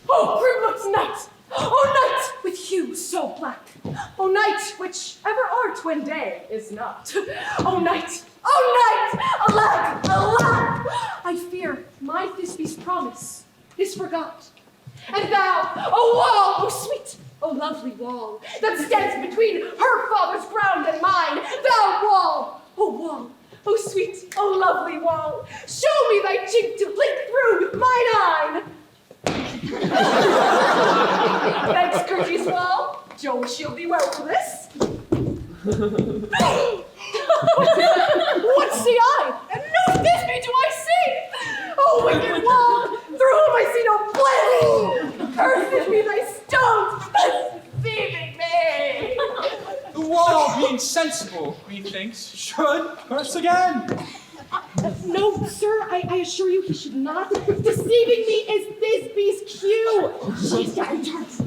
Oh, primrose night! Oh, night with hue so black! Oh, night which ever art when day is not! Oh, night! Alack, alack! I fear my Thisbe's promise is forgot. And thou, oh wall, oh sweet, oh lovely wall, that stands between her father's ground and mine, thou wall, oh sweet, oh lovely wall, show me thy cheek to blink through with mine eye. Thanks, courteous wall. Jove shield thee well for this. What see I? And no Thisbe do I see! Oh, wicked wall, through whom I see no blessing! Cursed be thy stones for deceiving me! The wall, being sensible, methinks, should curse again. No, sir, I assure you he should not. Deceiving me is Thisbe's cue. She's got turns.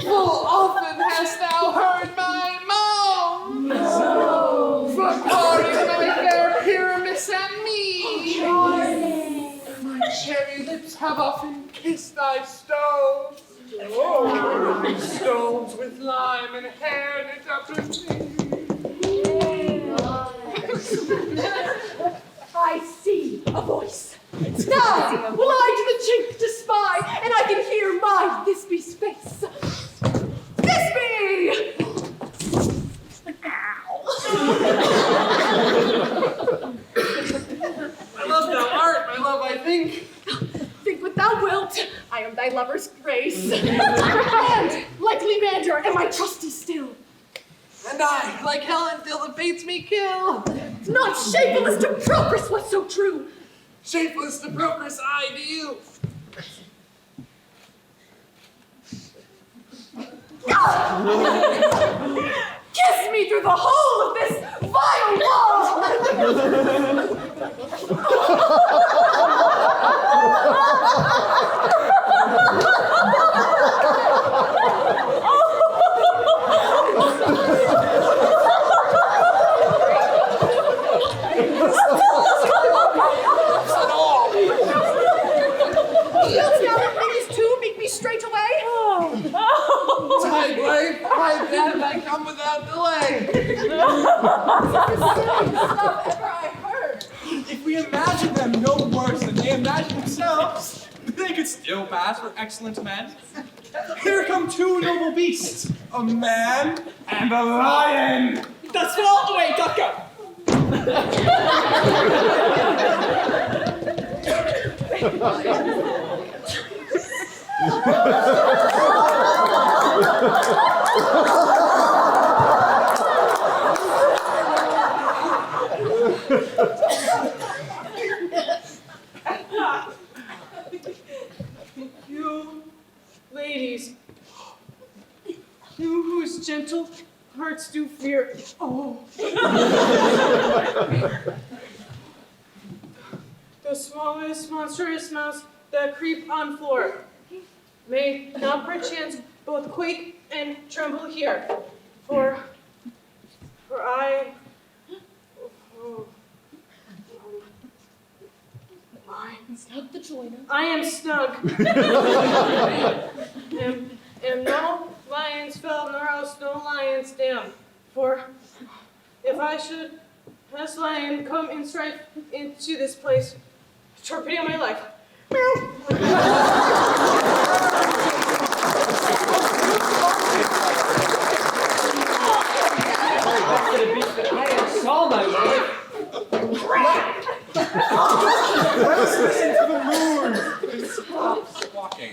Full often hast thou heard my moans. For parting my fair Pyramus and me. My cherry lips have often kissed thy stones. Stones with lime and hair knit up in me. I see a voice. Now will I to the chink to spy, and I can hear my Thisby's face. Thisby! I love thou art, my love, I think. Think what thou wilt. I am thy lover's grace. And, like Leander, am I trusty still. And I, like Helen, till the fates me kill. Not shapeless to progress was so true. Shapeless to progress I to you. Kiss me through the hole of this vile wall! Straight away? Time, brave, I can, I come without delay. Stuff ever I heard. If we imagine them no worse than they imagine themselves, they could still pass for excellent men. Here come two noble beasts, a man and a lion. That's it all the way, Ducko! You, ladies, you whose gentle hearts do fear. Oh. The smallest monstrous mouse that creep on floor may now perchance both quake and tremble here, for I, Snug the joiner. I am snug. am no lion's fell, nor else no lion's dam. For if I should, as lion, come in strife into this place, torpedo my life. I saw my lord. Let us listen to the moon and stop squawking.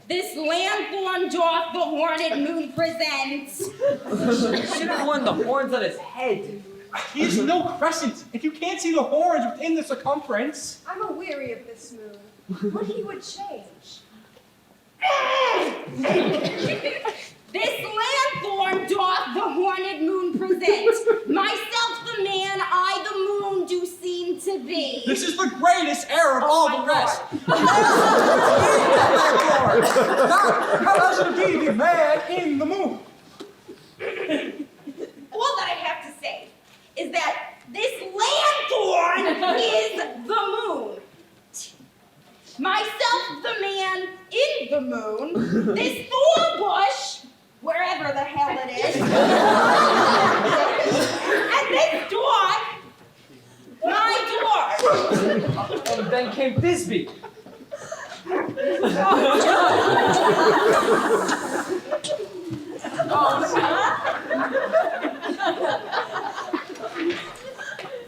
This land-born doth the horned moon presents. Should have worn the horns on his head. He is no crescent, and you can't see the horns within the circumference. I'm aweary of this moon. What he would change? This land-born doth the horned moon present. Myself the man, I the moon do seem to be. This is the greatest error of all the rest. How else would it be the man in the moon? All that I have to say is that this lanthorn is the moon. Myself, the man in the moon. This thorn bush, wherever the hell it is. And this dog, my dwarf. And then came Thisby.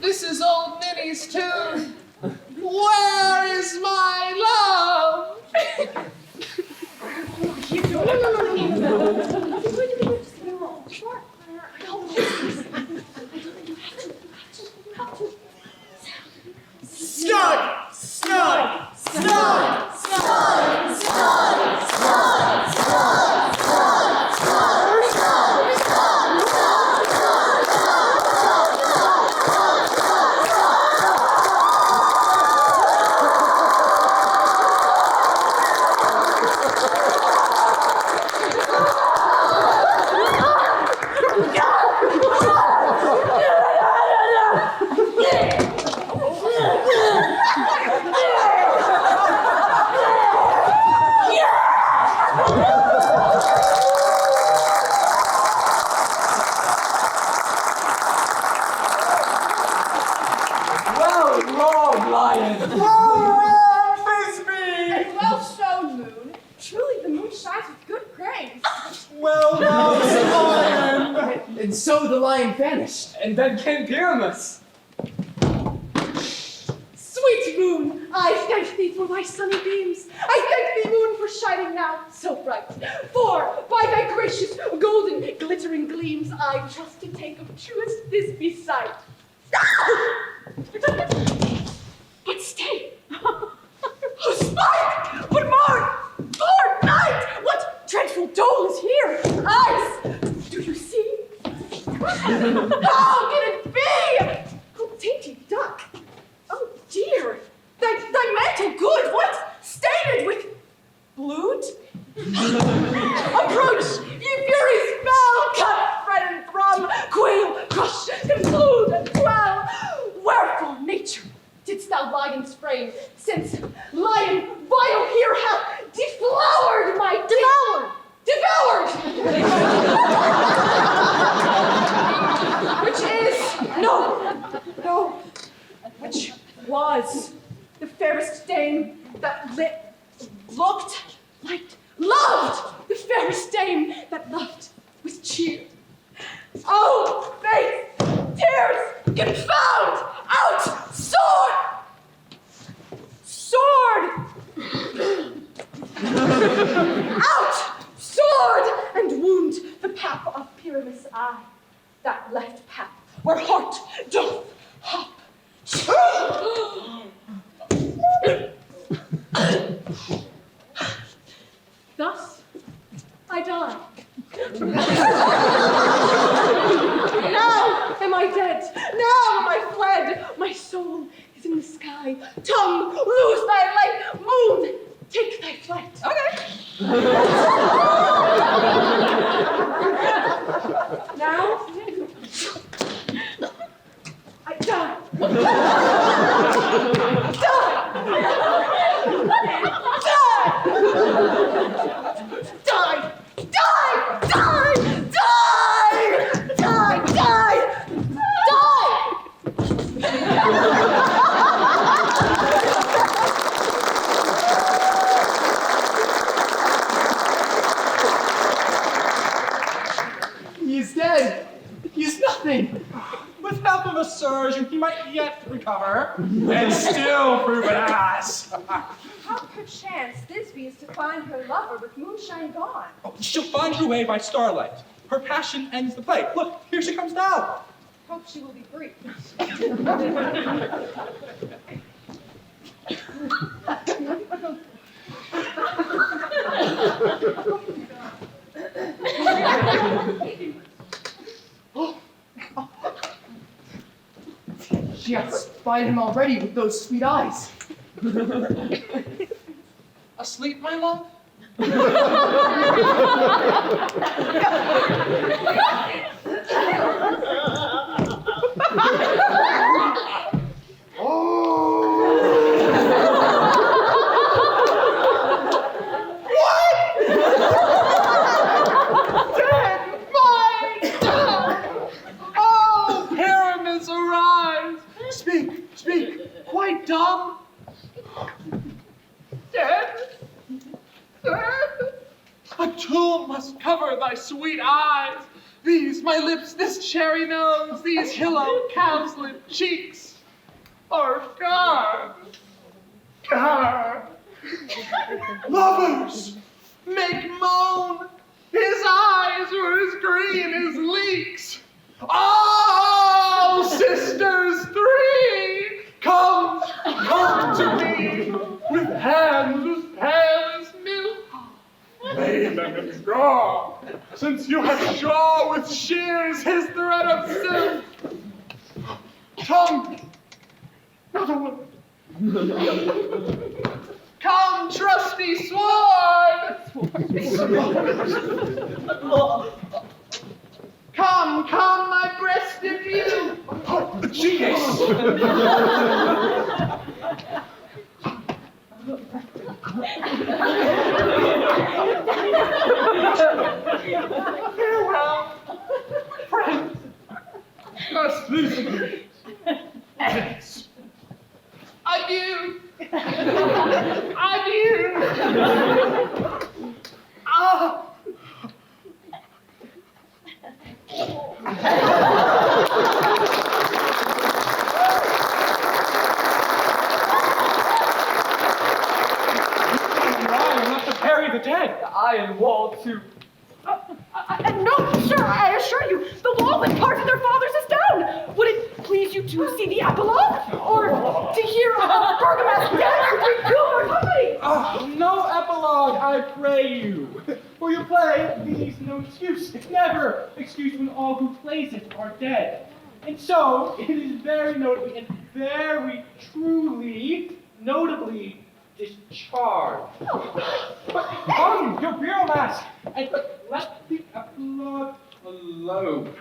This is old Minnie's tune. Where is my love? Snug! Snug! Snug! Snug! Snug! Well roared, lion! And well shown, Moon. Truly, the moon shines with good grace. Well done, lion! And so the lion vanished. And then came Pyramus. Sweet moon, I thank thee for thy sunny beams. I thank thee, moon, for shining now so bright. For by thy gracious golden glittering gleams, I trust to take of truest this beside. But stay! Spite! But more! Lord night! What dreadful dole is here? Eyes! Do you see? How can it be? Oh, dainty duck! Oh dear! Thy mantle good! What? Stained with blood? Approach, ye furies fell! Cut, fret, and thrum! Quail, crush, conclude, and dwell! Wherefore, nature, didst thou lion's frame, since lion vile here hath deflowered my devoured! Which is which was the fairest dame that loved the fairest dame that loved with cheer. Oh, faith, tears, confound, out, sword! Out, sword, and wound the pap of Pyramus' eye, that left pap where heart doth hop. Thus I die. Now am I dead. Now am I fled. My soul is in the sky. Tongue, loose thy light. Moon, take thy flight. Okay. Now I die. He is dead. He is nothing. With help of a surgeon, he might yet recover, and still prove an ass. How perchance Thisbe is to find her lover with moonshine gone? Oh, she'll find her way by starlight. Her passion ends the play. Look, here she comes now. Hope she will be brief. She hath spied him already with those sweet eyes. Asleep, my love? Speak, quite dumb. Dead? A tomb must cover thy sweet eyes. These, my lips, this cherry nose, these hillow cowslip cheeks are gone. Lovers, make moan. His eyes were as green as leeks. Oh, sisters three, come to me with hands as pale as milk. Lay them in straw, since you have shore with shears his thread of silk. Tongue, not a word. Come, trusty sword. Come, my breasted you. Oh, genius! Farewell, friends. Just listen. Athens. Adieu. Adieu. Ah. Not to bury the dead. I and Wall too. No, sir, I assure you, the wall with part of their fathers is down. Would it please you to see the epilogue? Or to hear a Bergamask dance between two or company? No epilogue, I pray you. For your play needs no excuse. It's never excuse when all who plays it are dead. And so, it is very notably and very truly, notably discharged. But come, your bureau mask, and let the epilogue alone.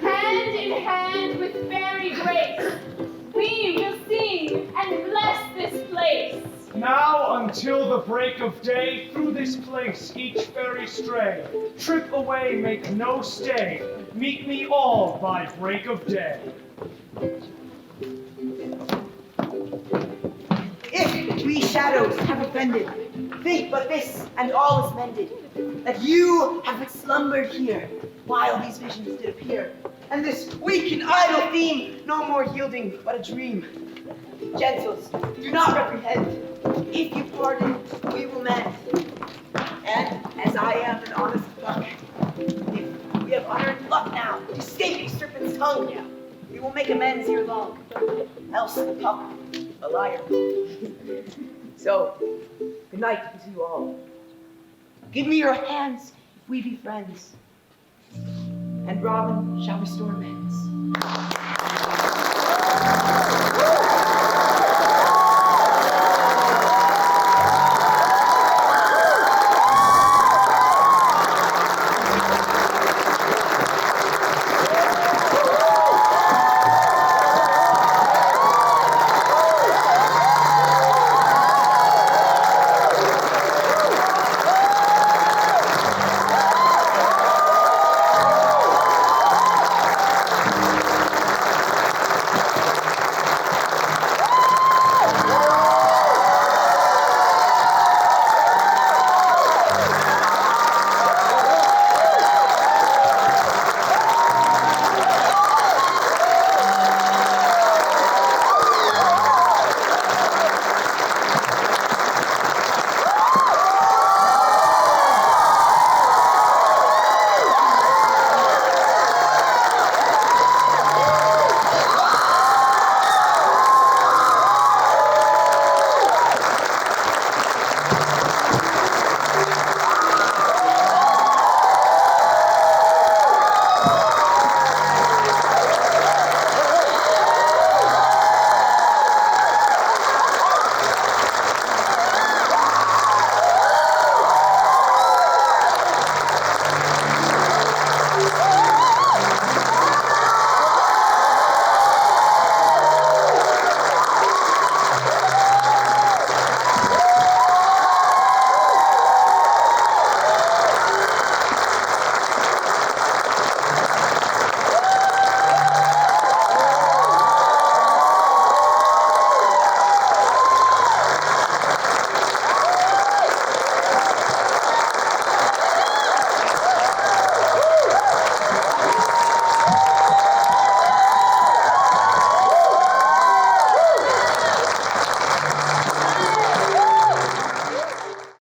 Hand in hand with fairy grace, we will sing and bless this place. Now until the break of day, through this place each fairy stray. Trip away, make no stay. Meet me all by break of day. If we shadows have offended, think but this, and all is mended. That you have but slumbered here, while these visions did appear. And this weak and idle theme, no more yielding but a dream. Gentles, do not reprehend. If you pardon, we will mend. And as I am an honest buck, if we have unearned luck now to escape a serpent's tongue, we will make amends ere long. Else the pup, a liar. So, good night to you all. Give me your hands if we be friends, and Robin shall restore amends.